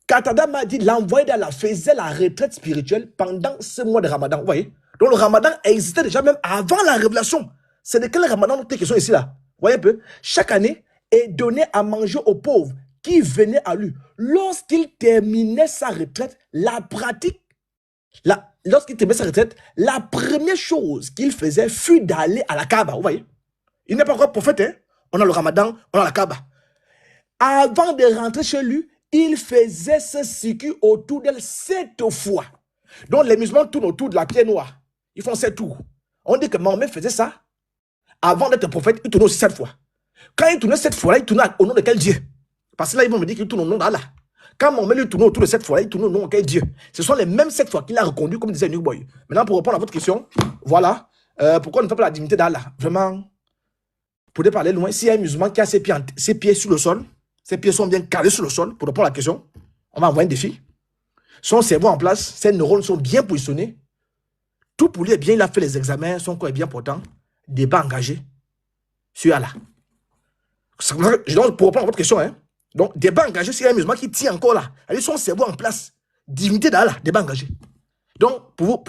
Speaker 3: Qatada m'a dit, l'envoyé d'Allah faisait la retraite spirituelle pendant ce mois de Ramadan. Vous voyez? Donc le Ramadan existait déjà même avant la révélation. C'est de quel Ramadan nous question ici là? Vous voyez un peu? Chaque année est donné à manger aux pauvres qui venaient à lui. Lorsqu'il terminait sa retraite, lorsqu'il terminait sa retraite, la première chose qu'il faisait fut d'aller à la Kaaba. Vous voyez? Il n'est pas encore prophète. Hein? On a le Ramadan, on a la Kaaba. Avant de rentrer chez lui, il faisait ce circuit autour d'elle 7 fois. Donc les musulmans tournent autour de la pierre noire. Ils font 7 tours. On dit que Mahomet faisait ça. Avant d'être prophète, il tournait aussi 7 fois. Quand il tournait 7 fois, il tournait au nom de quel Dieu? Parce que là, ils vont me dire qu'il tourne au nom d'Allah. Quand Mahomet lui tournait autour de 7 fois, il tournait au nom de quel Dieu? Ce sont les mêmes 7 fois qu'il a reconduit, comme disait New Boy. Maintenant, pour répondre à votre question, voilà. Pourquoi on ne fait pas la divinité d'Allah? Vraiment, vous pouvez parler loin. S'il y a un musulman qui a ses pieds sur le sol, ses pieds sont bien calés sur le sol, pour répondre à la question, on va envoyer un défi. Son cerveau en place, ses neurones sont bien positionnés. Tout pour lui est bien, il a fait les examens, son corps est bien portant. Débat engagé sur Allah. Donc, pour répondre à votre question, hein, donc, débat engagé, s'il y a un musulman qui tient encore là, avec son cerveau en place, divinité d'Allah, débat engagé. Donc, pour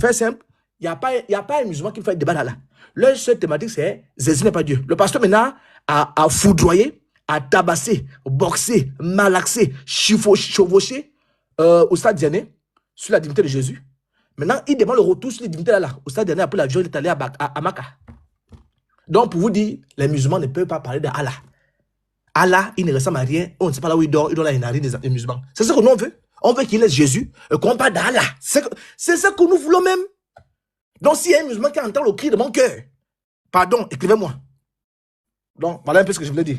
Speaker 3: faire simple, il n'y a pas un musulman qui fait débat d'Allah. Leur seule thématique, c'est Jésus n'est pas Dieu. Le pasteur maintenant a foudroyé, a tabassé, boxé, malaxé, chevauché au stade Diané sur la divinité de Jésus. Maintenant, il demande le retour sur la divinité d'Allah. Au stade Diané, après l'avion, il est allé à Makkah. Donc, pour vous dire, les musulmans ne peuvent pas parler d'Allah. Allah, il ne ressemble à rien. On ne sait pas là où il dort la narine des musulmans. C'est ce que nous on veut. On veut qu'il laisse Jésus et qu'on parle d'Allah. C'est ce que nous voulons même. Donc, s'il y a un musulman qui entend le cri de mon cœur, pardon, écrivez-moi. Donc, voilà un peu ce que je voulais dire.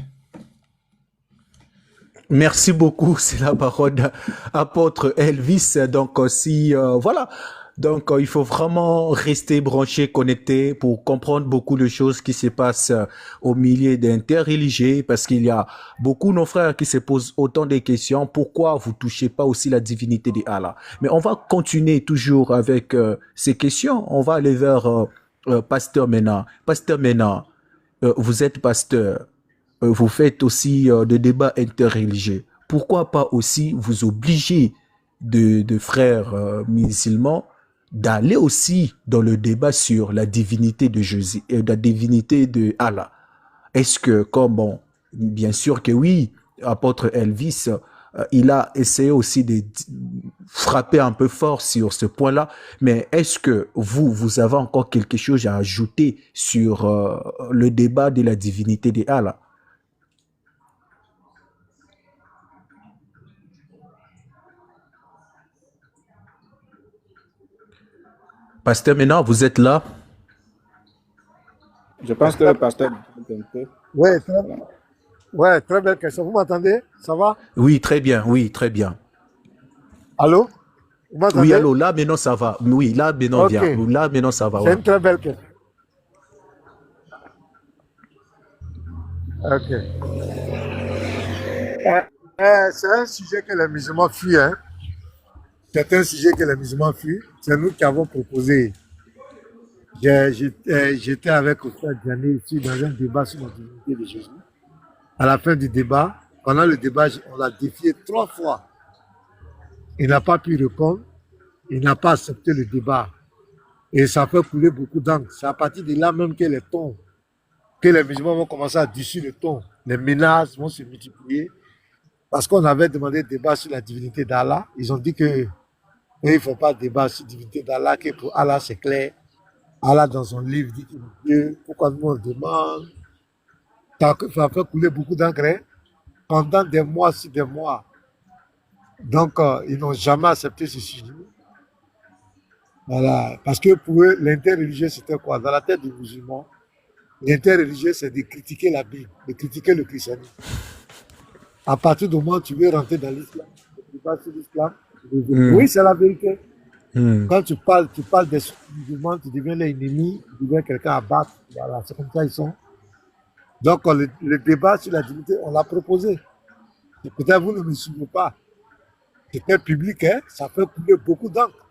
Speaker 2: Merci beaucoup, c'est la parole d'apôtre Elvis. Donc aussi, voilà. Donc il faut vraiment rester branché, connecté pour comprendre beaucoup de choses qui se passent au milieu d'interreligieux, parce qu'il y a beaucoup de nos frères qui se posent autant de questions. Pourquoi vous touchez pas aussi la divinité d'Allah? Mais on va continuer toujours avec ces questions. On va aller vers Pasteur Mena. Pasteur Mena, vous êtes pasteur. Vous faites aussi des débats interreligieux. Pourquoi pas aussi vous obliger de frères musulmans d'aller aussi dans le débat sur la divinité de Jésus et la divinité de Allah? Est-ce que, comme bon, bien sûr que oui, apôtre Elvis, il a essayé aussi de frapper un peu fort sur ce point-là, mais est-ce que vous avez encore quelque chose à ajouter sur le débat de la divinité de Allah? Pasteur, maintenant, vous êtes là?
Speaker 5: Je pense que le pasteur...
Speaker 4: Ouais, très belle question. Vous m'entendez? Ça va?
Speaker 2: Oui, très bien. Oui, très bien.
Speaker 4: Allô? Vous m'entendez?
Speaker 2: Oui, allô, là, maintenant, ça va. Oui, là, maintenant,
Speaker 4: Ok.
Speaker 2: bien. Là, maintenant, ça va.
Speaker 4: C'est
Speaker 2: Ouais.
Speaker 4: une très belle question. Ok. C'est un sujet que les musulmans fuient. Hein. C'est un sujet que les musulmans fuient. C'est nous qui avons proposé. J'étais avec Oustad Diané ici dans un débat sur la divinité de Jésus. À la fin du débat, pendant le débat, on l'a défié 3 fois. Il n'a pas pu répondre. Il n'a pas accepté le débat. Et ça fait couler beaucoup d'encre. C'est à partir de là même que les tons, que les musulmans vont commencer à dissuer le ton. Les menaces vont se multiplier. Parce qu'on avait demandé débat sur la divinité d'Allah. Ils ont dit que il ne faut pas débat sur la divinité d'Allah, que pour Allah c'est clair. Allah dans son livre dit qu'il est Dieu. Pourquoi nous on demande? Ça fait couler beaucoup d'encre. Hein? Pendant des mois sur des mois. Donc, ils n'ont jamais accepté ce sujet. Voilà. Parce que pour eux, l'interreligieux, c'était quoi? Dans la tête des musulmans, l'interreligieux, c'est de critiquer la Bible, de critiquer le christianisme. À partir du moment où tu veux rentrer dans l'islam, tu vas sur l'islam, oui, c'est la vérité. Quand tu parles des musulmans, tu deviens l'ennemi, tu deviens quelqu'un à battre. Voilà, c'est comme ça ils sont. Donc, le débat sur la divinité, on l'a proposé. Peut-être vous ne me suivez pas. C'était public, hein? Ça fait couler beaucoup d'encre.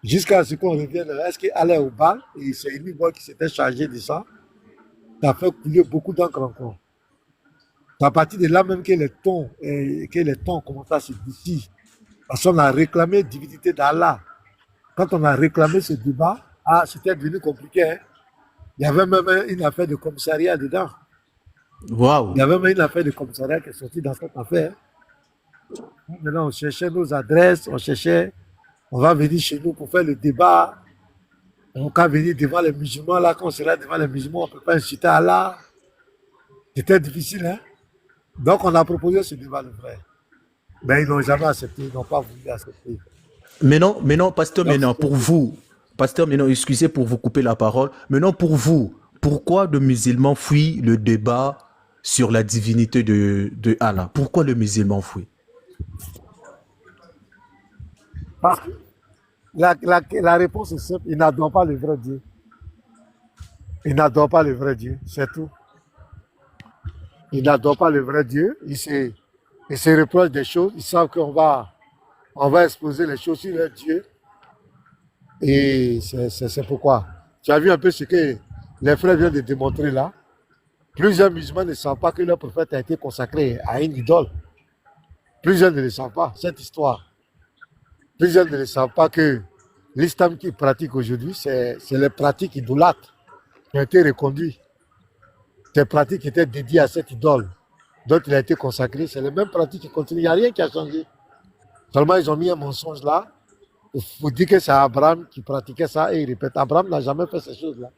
Speaker 4: Jusqu'à ce qu'on revienne, est-ce qu'il allait au bal et c'est une voix qui s'était chargée de ça. Ça fait couler beaucoup d'encre encore. C'est à partir de là même que les tons commencent à se dissiper. Parce qu'on a réclamé divinité d'Allah. Quand on a réclamé ce débat, c'était devenu compliqué. Hein? Il y avait même une affaire de commissariat dedans.
Speaker 2: Waouh.
Speaker 4: Il y avait même une affaire de commissariat qui est sortie dans cette affaire. Maintenant, on cherchait nos adresses, on va venir chez nous pour faire le débat. On va venir devant les musulmans, là, quand on sera devant les musulmans, on ne peut pas inciter Allah. C'était difficile, hein? Donc, on a proposé ce débat, le frère. Mais ils n'ont jamais accepté, ils n'ont pas voulu accepter.
Speaker 2: Maintenant, pasteur, pour vous, pasteur, excusez pour vous couper la parole. Maintenant, pour vous, pourquoi le musulman fuit le débat sur la divinité de Allah? Pourquoi le musulman fuit?
Speaker 4: Parce que la réponse est simple, il n'adore pas le vrai Dieu. Il n'adore pas le vrai Dieu, c'est tout. Il n'adore pas le vrai Dieu, il se reproche des choses, ils savent qu'on va exposer les choses sur leur Dieu. Et c'est pourquoi. Tu as vu un peu ce que les frères viennent de démontrer là. Plusieurs musulmans ne savent pas que leur prophète a été consacré à une idole. Plusieurs ne le savent pas, cette histoire. Plusieurs ne le savent pas que l'islam qu'ils pratiquent aujourd'hui, c'est les pratiques idolâtres qui ont été reconduites. Ces pratiques étaient dédiées à cette idole dont il a été consacré. C'est les mêmes pratiques qui continuent. Il n'y a rien qui a changé. Seulement, ils ont mis un mensonge là. Il faut dire que c'est Abraham qui pratiquait ça et il répète. Abraham n'a jamais fait ces choses-là.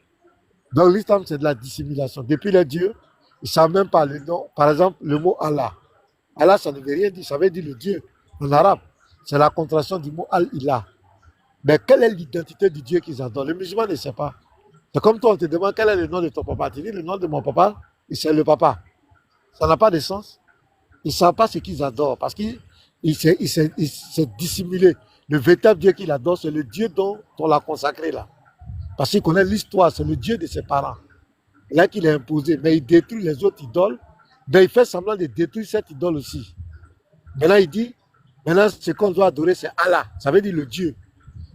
Speaker 4: Donc, l'islam, c'est de la dissimulation. Depuis les dieux, ils ne savent même pas le nom. Par exemple, le mot Allah. Allah, ça ne veut rien dire. Ça veut dire le Dieu en arabe. C'est la contraction du mot Al-Ilah. Mais quelle est l'identité du Dieu qu'ils adorent? Les musulmans ne savent pas. C'est comme toi, on te demande quel est le nom de ton papa. Tu dis le nom de mon papa, c'est le papa. Ça n'a pas de sens. Ils ne savent pas ce qu'ils adorent parce qu'il s'est dissimulé. Le véritable Dieu qu'il adore, c'est le Dieu dont on l'a consacré là. Parce qu'il connaît l'histoire, c'est le Dieu de ses parents. Là qu'il a imposé, mais il détruit les autres idoles. Mais il fait semblant de détruire cette idole aussi. Maintenant, il dit, maintenant, ce qu'on doit adorer, c'est Allah. Ça veut dire le Dieu.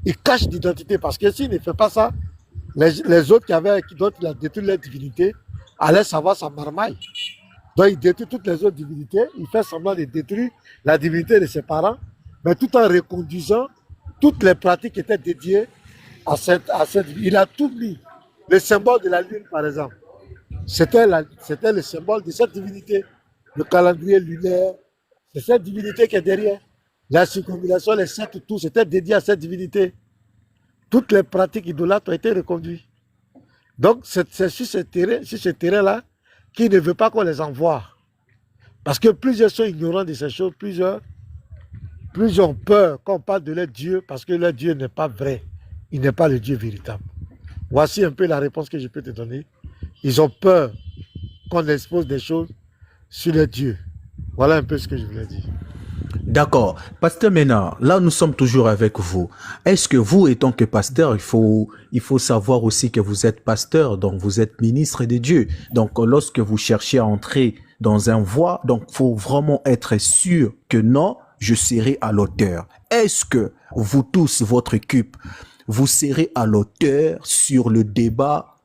Speaker 4: Il cache l'identité parce que s'il ne fait pas ça, les autres dont il a détruit leur divinité allaient savoir sa marmaille. Donc, il détruit toutes les autres divinités. Il fait semblant de détruire la divinité de ses parents, mais tout en reconduisant toutes les pratiques qui étaient dédiées à cette il a tout mis. Le symbole de la lune, par exemple, c'était le symbole de cette divinité. Le calendrier lunaire, c'est cette divinité qui est derrière. La circumambulation, les 7 tours, c'était dédié à cette divinité. Toutes les pratiques idolâtres ont été reconduites. Donc, c'est sur ce terrain-là qu'il ne veut pas qu'on les envoie. Parce que plusieurs sont ignorants de ces choses, plusieurs ont peur quand on parle de leur Dieu, parce que leur Dieu n'est pas vrai. Il n'est pas le Dieu véritable. Voici un peu la réponse que je peux te donner. Ils ont peur qu'on expose des choses sur leur Dieu. Voilà un peu ce que je voulais dire.
Speaker 2: D'accord. Pasteur Ménard, là nous sommes toujours avec vous. Est-ce que vous, étant que pasteur, il faut savoir aussi que vous êtes pasteur, donc vous êtes ministre de Dieu. Donc lorsque vous cherchez à entrer dans un voie, donc faut vraiment être sûr que non, je serai à l'auteur. Est-ce que vous tous, votre équipe, vous serez à l'auteur sur le débat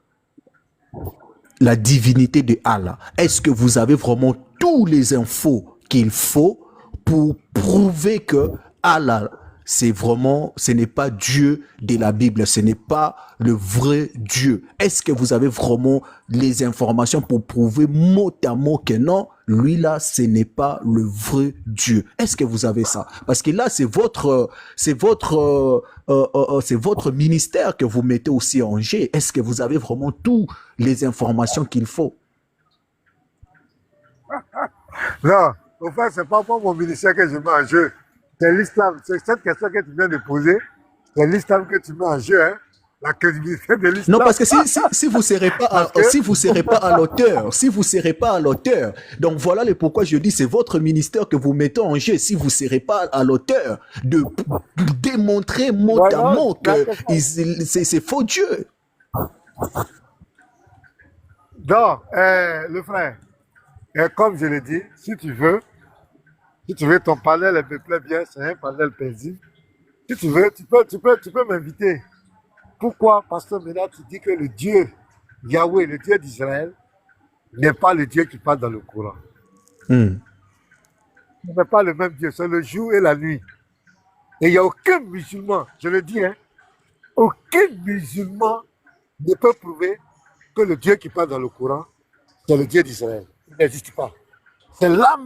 Speaker 2: la divinité de Allah? Est-ce que vous avez vraiment tous les infos qu'il faut pour prouver que Allah, c'est vraiment, ce n'est pas Dieu de la Bible, ce n'est pas le vrai Dieu? Est-ce que vous avez vraiment les informations pour prouver mot à mot que non, lui là, ce n'est pas le vrai Dieu? Est-ce que vous avez ça? Parce que là, c'est votre ministère que vous mettez aussi en jeu. Est-ce que vous avez vraiment toutes les informations qu'il faut?
Speaker 4: Non, au fait, c'est pas pour mon ministère que je mets en jeu. C'est l'islam. C'est cette question que tu viens de poser. C'est l'islam que tu mets en jeu, hein. La crédibilité de l'islam.
Speaker 2: Non, parce que si vous serez pas si vous serez pas à l'auteur, si vous serez pas à l'auteur, donc voilà le pourquoi je dis c'est votre ministère que vous mettez en jeu. Si vous serez pas à l'auteur de démontrer mot à mot que c'est faux Dieu.
Speaker 4: Donc, le frère, comme je l'ai dit, si tu veux ton panel me plaît bien, c'est un panel paisible. Si tu veux, tu peux m'inviter. Pourquoi, pasteur Ménard, tu dis que le Dieu, Yahweh, le Dieu d'Israël, n'est pas le Dieu qui parle dans le Coran? Ce n'est pas le même Dieu, c'est le jour et la nuit. Et il n'y a aucun musulman, je le dis, hein, aucun musulman ne peut prouver que le Dieu qui parle dans le Coran, c'est le Dieu d'Israël. Il n'existe pas. C'est là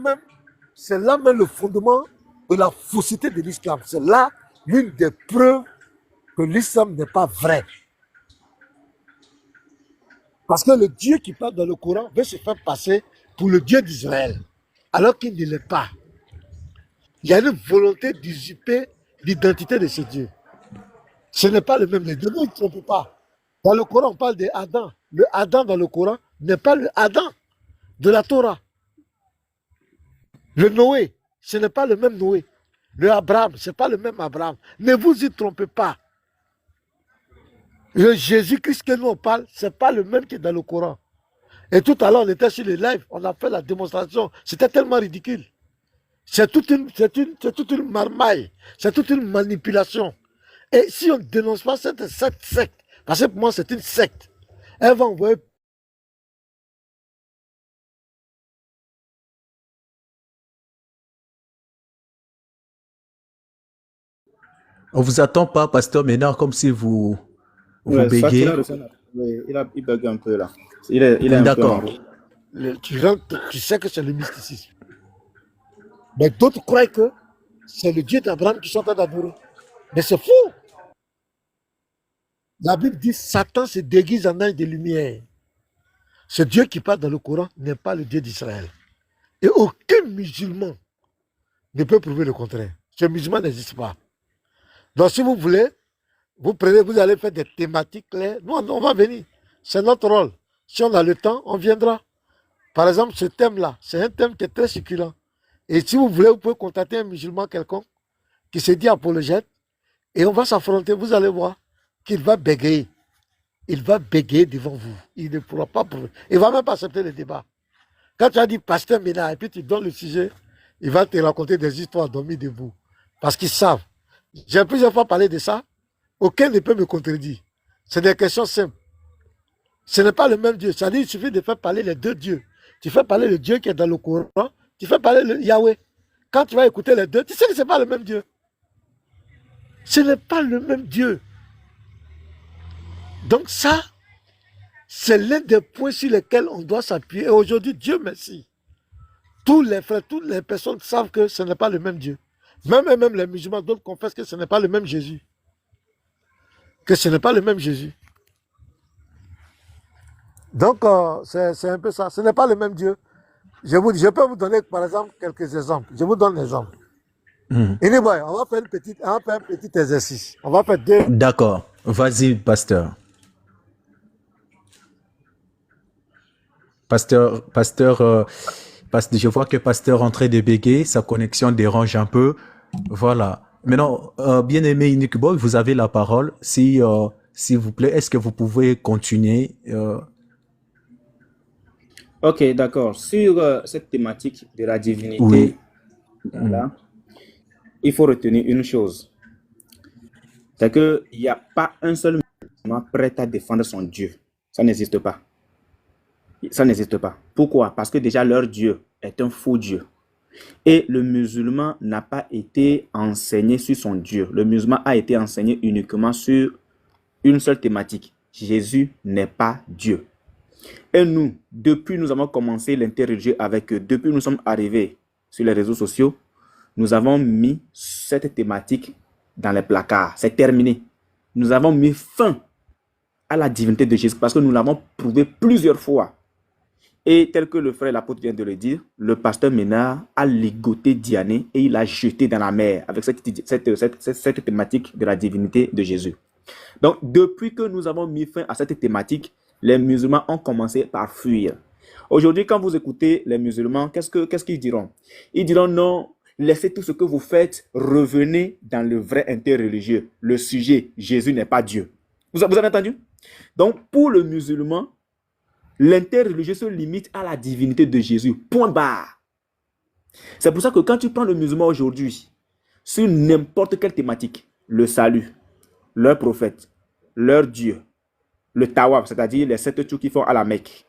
Speaker 4: même le fondement de la fausseté de l'islam. C'est là l'une des preuves que l'islam n'est pas vrai. Parce que le Dieu qui parle dans le Coran veut se faire passer pour le Dieu d'Israël, alors qu'il ne l'est pas. Il y a une volonté d'usurper l'identité de ce Dieu. Ce n'est pas le même. Les deux ne trompent pas. Dans le Coran, on parle d'Adam. Le Adam dans le Coran n'est pas le Adam de la Torah. Le Noé, ce n'est pas le même Noé. Le Abraham, ce n'est pas le même Abraham. Ne vous y trompez pas. Le Jésus-Christ que nous on parle, ce n'est pas le même qui est dans le Coran. Et tout à l'heure, on était sur les lives, on a fait la démonstration. C'était tellement ridicule. C'est toute une marmaille. C'est toute une manipulation. Et si on ne dénonce pas cette secte, parce que pour moi c'est une secte, elle va envoyer.
Speaker 2: On vous attend pas, pasteur Ménard, comme si vous bégayez.
Speaker 5: Il bug un peu là. Il est un
Speaker 2: D'accord.
Speaker 4: Tu sais que c'est le mysticisme. Mais d'autres croient que c'est le Dieu d'Abraham qui sont en train d'adorer. Mais c'est fou. La Bible dit Satan se déguise en ange de lumière. Ce Dieu qui parle dans le Coran n'est pas le Dieu d'Israël. Et aucun musulman ne peut prouver le contraire. Ce musulman n'existe pas. Donc si vous voulez, vous allez faire des thématiques claires. Nous, on va venir. C'est notre rôle. Si on a le temps, on viendra. Par exemple, ce thème-là, c'est un thème qui est très succulent. Et si vous voulez, vous pouvez contacter un musulman quelconque qui se dit apologète et on va s'affronter. Vous allez voir qu'il va bégayer. Il va bégayer devant vous. Il ne pourra pas prouver. Il ne va même pas accepter le débat. Quand tu as dit pasteur Ménard et puis tu donnes le sujet, il va te raconter des histoires dormies debout. Parce qu'ils savent. J'ai plusieurs fois parlé de ça. Aucun ne peut me contredire. C'est des questions simples. Ce n'est pas le même Dieu. C'est-à-dire qu'il suffit de faire parler les deux dieux. Tu fais parler le Dieu qui est dans le Coran, tu fais parler le Yahweh. Quand tu vas écouter les deux, tu sais que ce n'est pas le même Dieu. Ce n'est pas le même Dieu. Donc ça, c'est l'un des points sur lesquels on doit s'appuyer. Et aujourd'hui, Dieu merci. Tous les frères, toutes les personnes savent que ce n'est pas le même Dieu. Même les musulmans, d'autres confessent que ce n'est pas le même Jésus. Que ce n'est pas le même Jésus. Donc, c'est un peu ça. Ce n'est pas le même Dieu. Je peux vous donner, par exemple, quelques exemples. Je vous donne l'exemple. Anyway, on va faire un petit exercice. On va faire deux.
Speaker 2: D'accord. Vas-y, pasteur. Pasteur, Parce que je vois que Pasteur est en train de bégayer, sa connexion dérange un peu. Voilà. Maintenant, bien-aimé Unique Boy, vous avez la parole. Si, s'il vous plaît, est-ce que vous pouvez continuer
Speaker 5: Ok, d'accord. Sur cette thématique de la divinité,
Speaker 2: Oui.
Speaker 5: voilà, il faut retenir une chose. C'est qu'il n'y a pas un seul musulman prêt à défendre son Dieu. Ça n'existe pas. Ça n'existe pas. Pourquoi? Parce que déjà leur Dieu est un faux Dieu. Et le musulman n'a pas été enseigné sur son Dieu. Le musulman a été enseigné uniquement sur une seule thématique. Jésus n'est pas Dieu. Et nous, depuis nous avons commencé l'interreligieux avec eux, depuis nous sommes arrivés sur les réseaux sociaux, nous avons mis cette thématique dans les placards. C'est terminé. Nous avons mis fin à la divinité de Jésus parce que nous l'avons prouvé plusieurs fois. Et tel que le frère l'apôtre vient de le dire, le pasteur Ménard a ligoté Diané et il l'a jeté dans la mer avec cette thématique de la divinité de Jésus. Donc, depuis que nous avons mis fin à cette thématique, les musulmans ont commencé par fuir. Aujourd'hui, quand vous écoutez les musulmans, qu'est-ce qu'ils diront? Ils diront non, laissez tout ce que vous faites, revenez dans le vrai interreligieux. Le sujet, Jésus n'est pas Dieu. Vous avez entendu? Donc, pour le musulman, l'interreligieux se limite à la divinité de Jésus. Point barre. C'est pour ça que quand tu prends le musulman aujourd'hui, sur n'importe quelle thématique, le salut, leur prophète, leur Dieu, le tawaf, c'est-à-dire les 7 tours qu'ils font à la Mecque,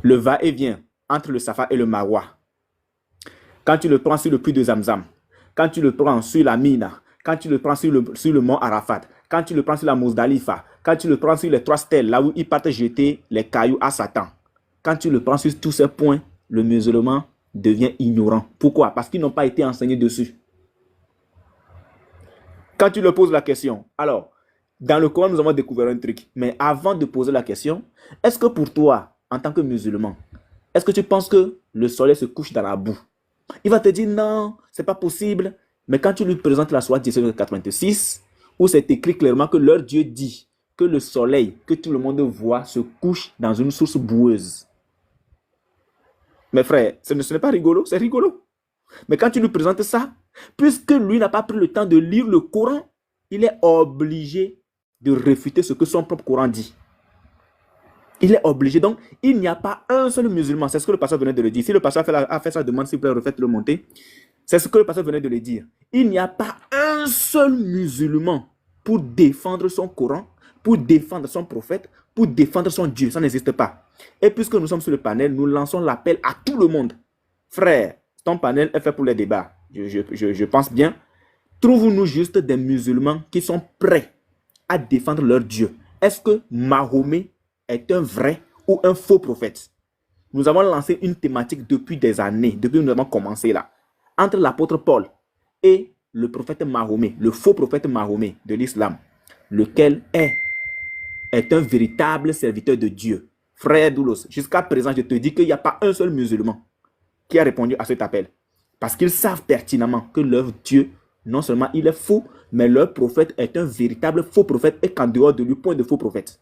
Speaker 5: le va-et-vient entre le Safa et le Marwa, quand tu le prends sur le puits de Zamzam, quand tu le prends sur la Mina, quand tu le prends sur le mont Arafat, quand tu le prends sur la Muzdalifa, quand tu le prends sur les 3 stèles, là où ils partent jeter les cailloux à Satan, quand tu le prends sur tous ces points, le musulman devient ignorant. Pourquoi? Parce qu'ils n'ont pas été enseignés dessus. Quand tu leur poses la question, alors, dans le Coran, nous avons découvert un truc. Mais avant de poser la question, est-ce que pour toi, en tant que musulman, est-ce que tu penses que le soleil se couche dans la boue? Il va te dire non, c'est pas possible. Mais quand tu lui présentes la sourate 86, où c'est écrit clairement que leur Dieu dit que le soleil que tout le monde voit se couche dans une source boueuse. Mes frères, ce n'est pas rigolo, c'est rigolo. Mais quand tu lui présentes ça, puisque lui n'a pas pris le temps de lire le Coran, il est obligé de réfuter ce que son propre Coran dit. Il est obligé. Donc, il n'y a pas un seul musulman. C'est ce que le pasteur venait de le dire. Si le pasteur a fait sa demande, s'il vous plaît, refaites-le monter. C'est ce que le pasteur venait de le dire. Il n'y a pas un seul musulman pour défendre son Coran, pour défendre son prophète, pour défendre son Dieu. Ça n'existe pas. Et puisque nous sommes sur le panel, nous lançons l'appel à tout le monde. Frère, ton panel est fait pour les débats. Je pense bien. Trouve-nous juste des musulmans qui sont prêts à défendre leur Dieu. Est-ce que Mahomet est un vrai ou un faux prophète? Nous avons lancé une thématique depuis des années, depuis que nous avons commencé là, entre l'apôtre Paul et le prophète Mahomet, le faux prophète Mahomet de l'islam, lequel est un véritable serviteur de Dieu. Frère Doulos, jusqu'à présent, je te dis qu'il n'y a pas un seul musulman qui a répondu à cet appel. Parce qu'ils savent pertinemment que leur Dieu, non seulement il est faux, mais leur prophète est un véritable faux prophète et qu'en dehors de lui, point de faux prophète.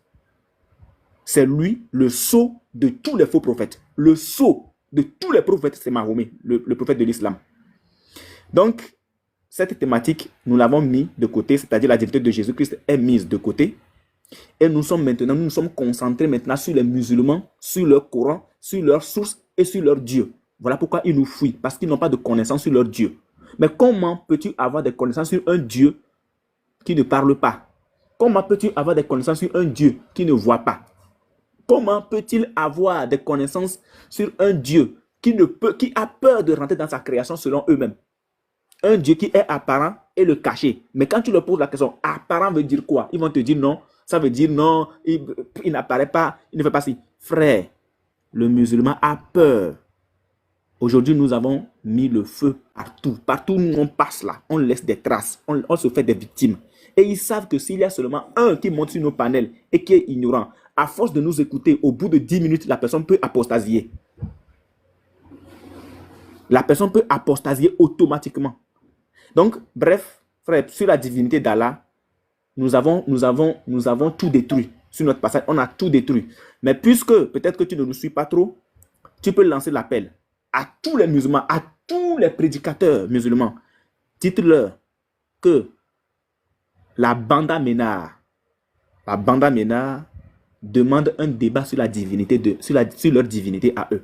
Speaker 5: C'est lui le sceau de tous les faux prophètes. Le sceau de tous les prophètes, c'est Mahomet, le prophète de l'islam. Donc, cette thématique, nous l'avons mis de côté, c'est-à-dire la divinité de Jésus-Christ est mise de côté. Et nous sommes concentrés maintenant sur les musulmans, sur leur Coran, sur leurs sources et sur leur Dieu. Voilà pourquoi ils nous fuient, parce qu'ils n'ont pas de connaissance sur leur Dieu. Mais comment peux-tu avoir des connaissances sur un Dieu qui ne parle pas? Comment peux-tu avoir des connaissances sur un Dieu qui ne voit pas? Comment peut-il avoir des connaissances sur un Dieu qui a peur de rentrer dans sa création selon eux-mêmes? Un Dieu qui est apparent et le caché. Mais quand tu leur poses la question, apparent veut dire quoi? Ils vont te dire non. Ça veut dire non, il n'apparaît pas, il ne fait pas si. Frère, le musulman a peur. Aujourd'hui, nous avons mis le feu partout. Partout où on passe là, on laisse des traces, on se fait des victimes. Et ils savent que s'il y a seulement un qui monte sur nos panels et qui est ignorant, à force de nous écouter, au bout de 10 minutes, la personne peut apostasier. La personne peut apostasier automatiquement. Donc, bref, frère, sur la divinité d'Allah, nous avons tout détruit. Sur notre passage, on a tout détruit. Mais puisque, peut-être que tu ne nous suis pas trop, tu peux lancer l'appel à tous les musulmans, à tous les prédicateurs musulmans. Dites-leur que la Banda Ménard demande un débat sur la divinité sur leur divinité à eux.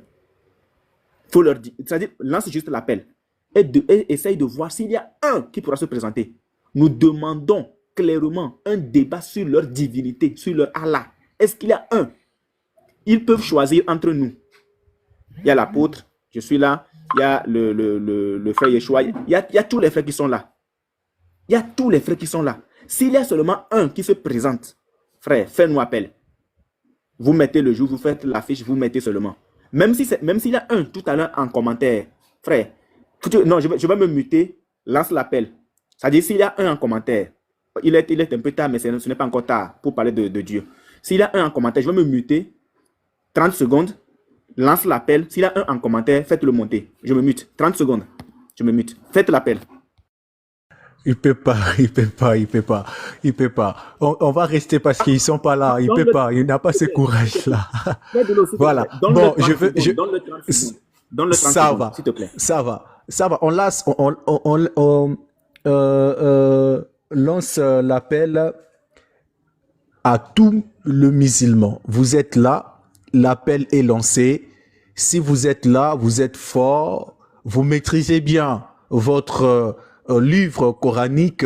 Speaker 5: Faut leur dire, c'est-à-dire, lance juste l'appel et essaye de voir s'il y a un qui pourra se présenter. Nous demandons clairement un débat sur leur divinité, sur leur Allah. Est-ce qu'il y a un? Ils peuvent choisir entre nous. Il y a l'apôtre, je suis là, il y a le frère Yeshua, il y a tous les frères qui sont là. Il y a tous les frères qui sont là. S'il y a seulement un qui se présente, frère, fais-nous appel. Vous mettez le jour, vous faites l'affiche, vous mettez seulement. Même s'il y a un tout à l'heure en commentaire, frère, non, je vais me muter, lance l'appel. C'est-à-dire, s'il y a un en commentaire, il est un peu tard, mais ce n'est pas encore tard pour parler de Dieu. S'il y a un en commentaire, je vais me muter, 30 secondes, lance l'appel. S'il y a un en commentaire, faites-le monter. Je me mute, 30 secondes, je me mute. Faites l'appel.
Speaker 2: Il peut pas. On va rester parce qu'ils sont pas là. Il peut pas. Il n'a pas ce courage-là. Voilà. Bon, je veux.
Speaker 5: Donne le 30 secondes, s'il te plaît.
Speaker 2: Ça va. On lance l'appel à tout le musulman. Vous êtes là. L'appel est lancé. Si vous êtes là, vous êtes fort. Vous maîtrisez bien votre livre coranique,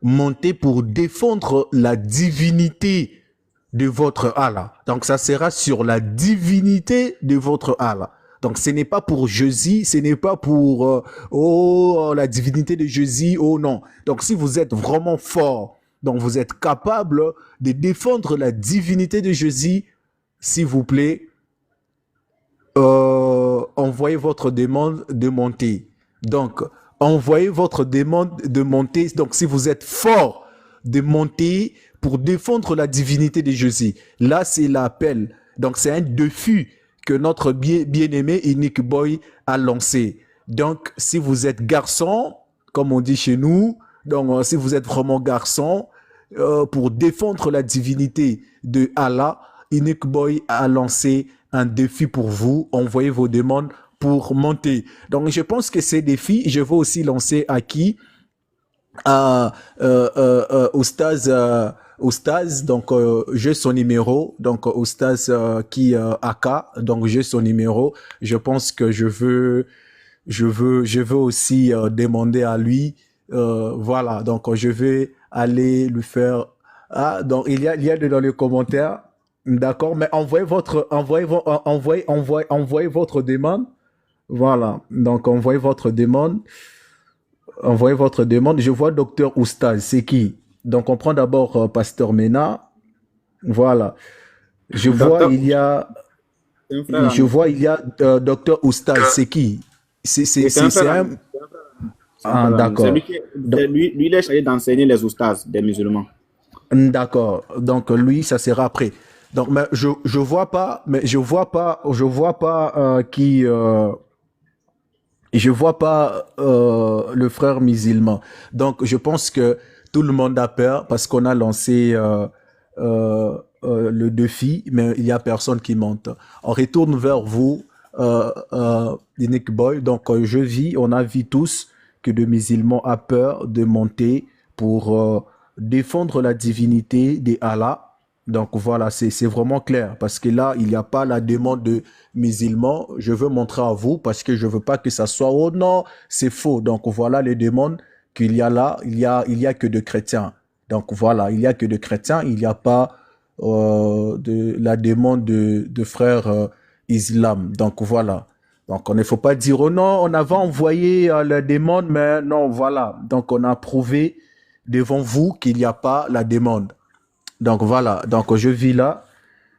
Speaker 2: montez pour défendre la divinité de votre Allah. Donc ça sera sur la divinité de votre Allah. Donc ce n'est pas pour Jésus, ce n'est pas pour la divinité de Jésus, oh non. Donc si vous êtes vraiment fort, donc vous êtes capable de défendre la divinité de Jésus, s'il vous plaît, envoyez votre demande de monter. Donc envoyez votre demande de monter. Donc, si vous êtes fort, de monter pour défendre la divinité de Jésus. Là, c'est l'appel. Donc, c'est un défi que notre bien-aimé Unique Boy a lancé. Donc, si vous êtes garçon, comme on dit chez nous, donc si vous êtes vraiment garçon, pour défendre la divinité de Allah, Unique Boy a lancé un défi pour vous. Envoyez vos demandes pour monter. Donc, je pense que ces défis, je vais aussi lancer à qui? Oustaz, donc j'ai son numéro. Donc, Oustaz qui AK, donc j'ai son numéro. Je pense que je veux aussi demander à lui. Voilà, donc je vais aller lui faire. Ah, donc il y a dans les commentaires. D'accord, mais envoyez votre demande. Voilà, donc envoyez votre demande. Je vois Docteur Oustaz, c'est qui? Donc on prend d'abord Pasteur Mena. Voilà. Je vois il y a Docteur Oustaz, c'est qui? C'est un... Ah, d'accord.
Speaker 5: Lui, il est chargé d'enseigner les oustas des musulmans.
Speaker 2: D'accord. Donc lui, ça sera après. Donc mais je vois pas qui je vois pas le frère musulman. Donc je pense que tout le monde a peur parce qu'on a lancé le défi, mais il y a personne qui monte. On retourne vers vous, Unique Boy. Donc on a vu tous que le musulman a peur de monter pour défendre la divinité de Allah. Donc voilà, c'est vraiment clair parce que là, il n'y a pas la demande de musulmans. Je veux montrer à vous parce que je veux pas que ça soit oh non, c'est faux. Donc voilà les demandes qu'il y a là. Il y a que de chrétiens. Donc voilà, il y a que de chrétiens. Il n'y a pas de la demande de frères islam. Donc voilà. Donc il ne faut pas dire oh non, on avait envoyé la demande, mais non voilà. Donc on a prouvé devant vous qu'il n'y a pas la demande. Donc voilà, donc je vis là,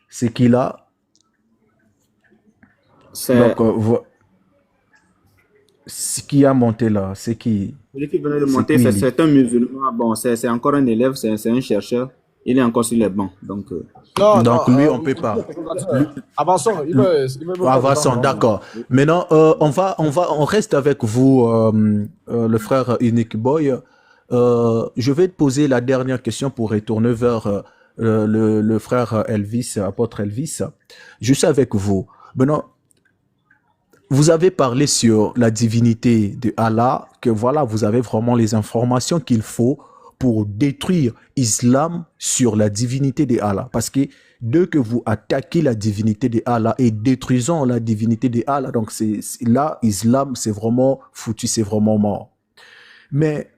Speaker 2: c'est qui là? Donc ce qui a monté là, c'est qui?
Speaker 5: Celui qui venait de monter, c'est un musulman. Bon, c'est encore un élève, c'est un chercheur. Il est encore sur les bancs. Donc
Speaker 2: lui, on ne peut pas.
Speaker 3: Avançons.
Speaker 2: Avançons, d'accord. Maintenant, on reste avec vous, le frère Unique Boy. Je vais te poser la dernière question pour retourner vers le frère Elvis, apôtre Elvis. Je suis avec vous. Maintenant, vous avez parlé sur la divinité de Allah, que voilà, vous avez vraiment les informations qu'il faut pour détruire l'islam sur la divinité de Allah. Parce que dès que vous attaquez la divinité de Allah et détruisons la divinité de Allah, donc là, l'islam, c'est vraiment foutu, c'est vraiment mort. Mais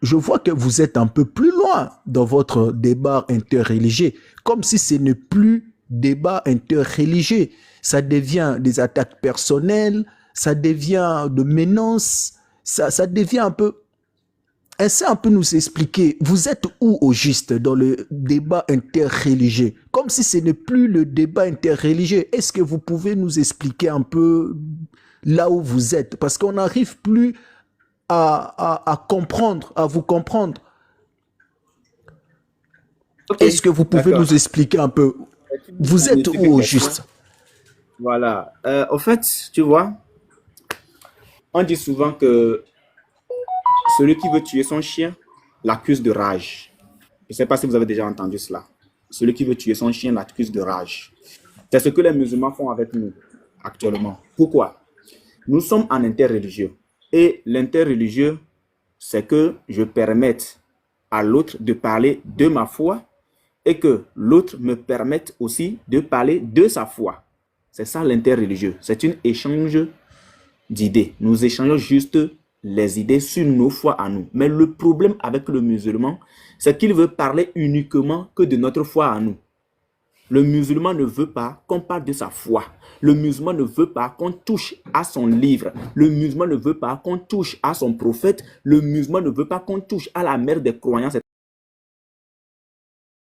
Speaker 2: je vois que vous êtes un peu plus loin dans votre débat interreligieux, comme si ce n'est plus débat interreligieux. Ça devient des attaques personnelles, ça devient de menaces, ça devient un peu... Est-ce un peu nous expliquer, vous êtes où au juste dans le débat interreligieux? Comme si ce n'est plus le débat interreligieux. Est-ce que vous pouvez nous expliquer un peu là où vous êtes? Parce qu'on n'arrive plus à comprendre, à vous comprendre.
Speaker 5: Okay.
Speaker 2: Est-ce que vous pouvez nous expliquer un peu? Vous êtes où au juste?
Speaker 5: Voilà. Au fait, tu vois, on dit souvent que celui qui veut tuer son chien l'accuse de rage. Je ne sais pas si vous avez déjà entendu cela. Celui qui veut tuer son chien l'accuse de rage. C'est ce que les musulmans font avec nous actuellement. Pourquoi? Nous sommes en interreligieux. Et l'interreligieux, c'est que je permette à l'autre de parler de ma foi et que l'autre me permette aussi de parler de sa foi. C'est ça l'interreligieux. C'est un échange d'idées. Nous échangeons juste les idées sur nos foi à nous. Mais le problème avec le musulman, c'est qu'il veut parler uniquement que de notre foi à nous. Le musulman ne veut pas qu'on parle de sa foi. Le musulman ne veut pas qu'on touche à son livre. Le musulman ne veut pas qu'on touche à son prophète. Le musulman ne veut pas qu'on touche à la mère des croyants.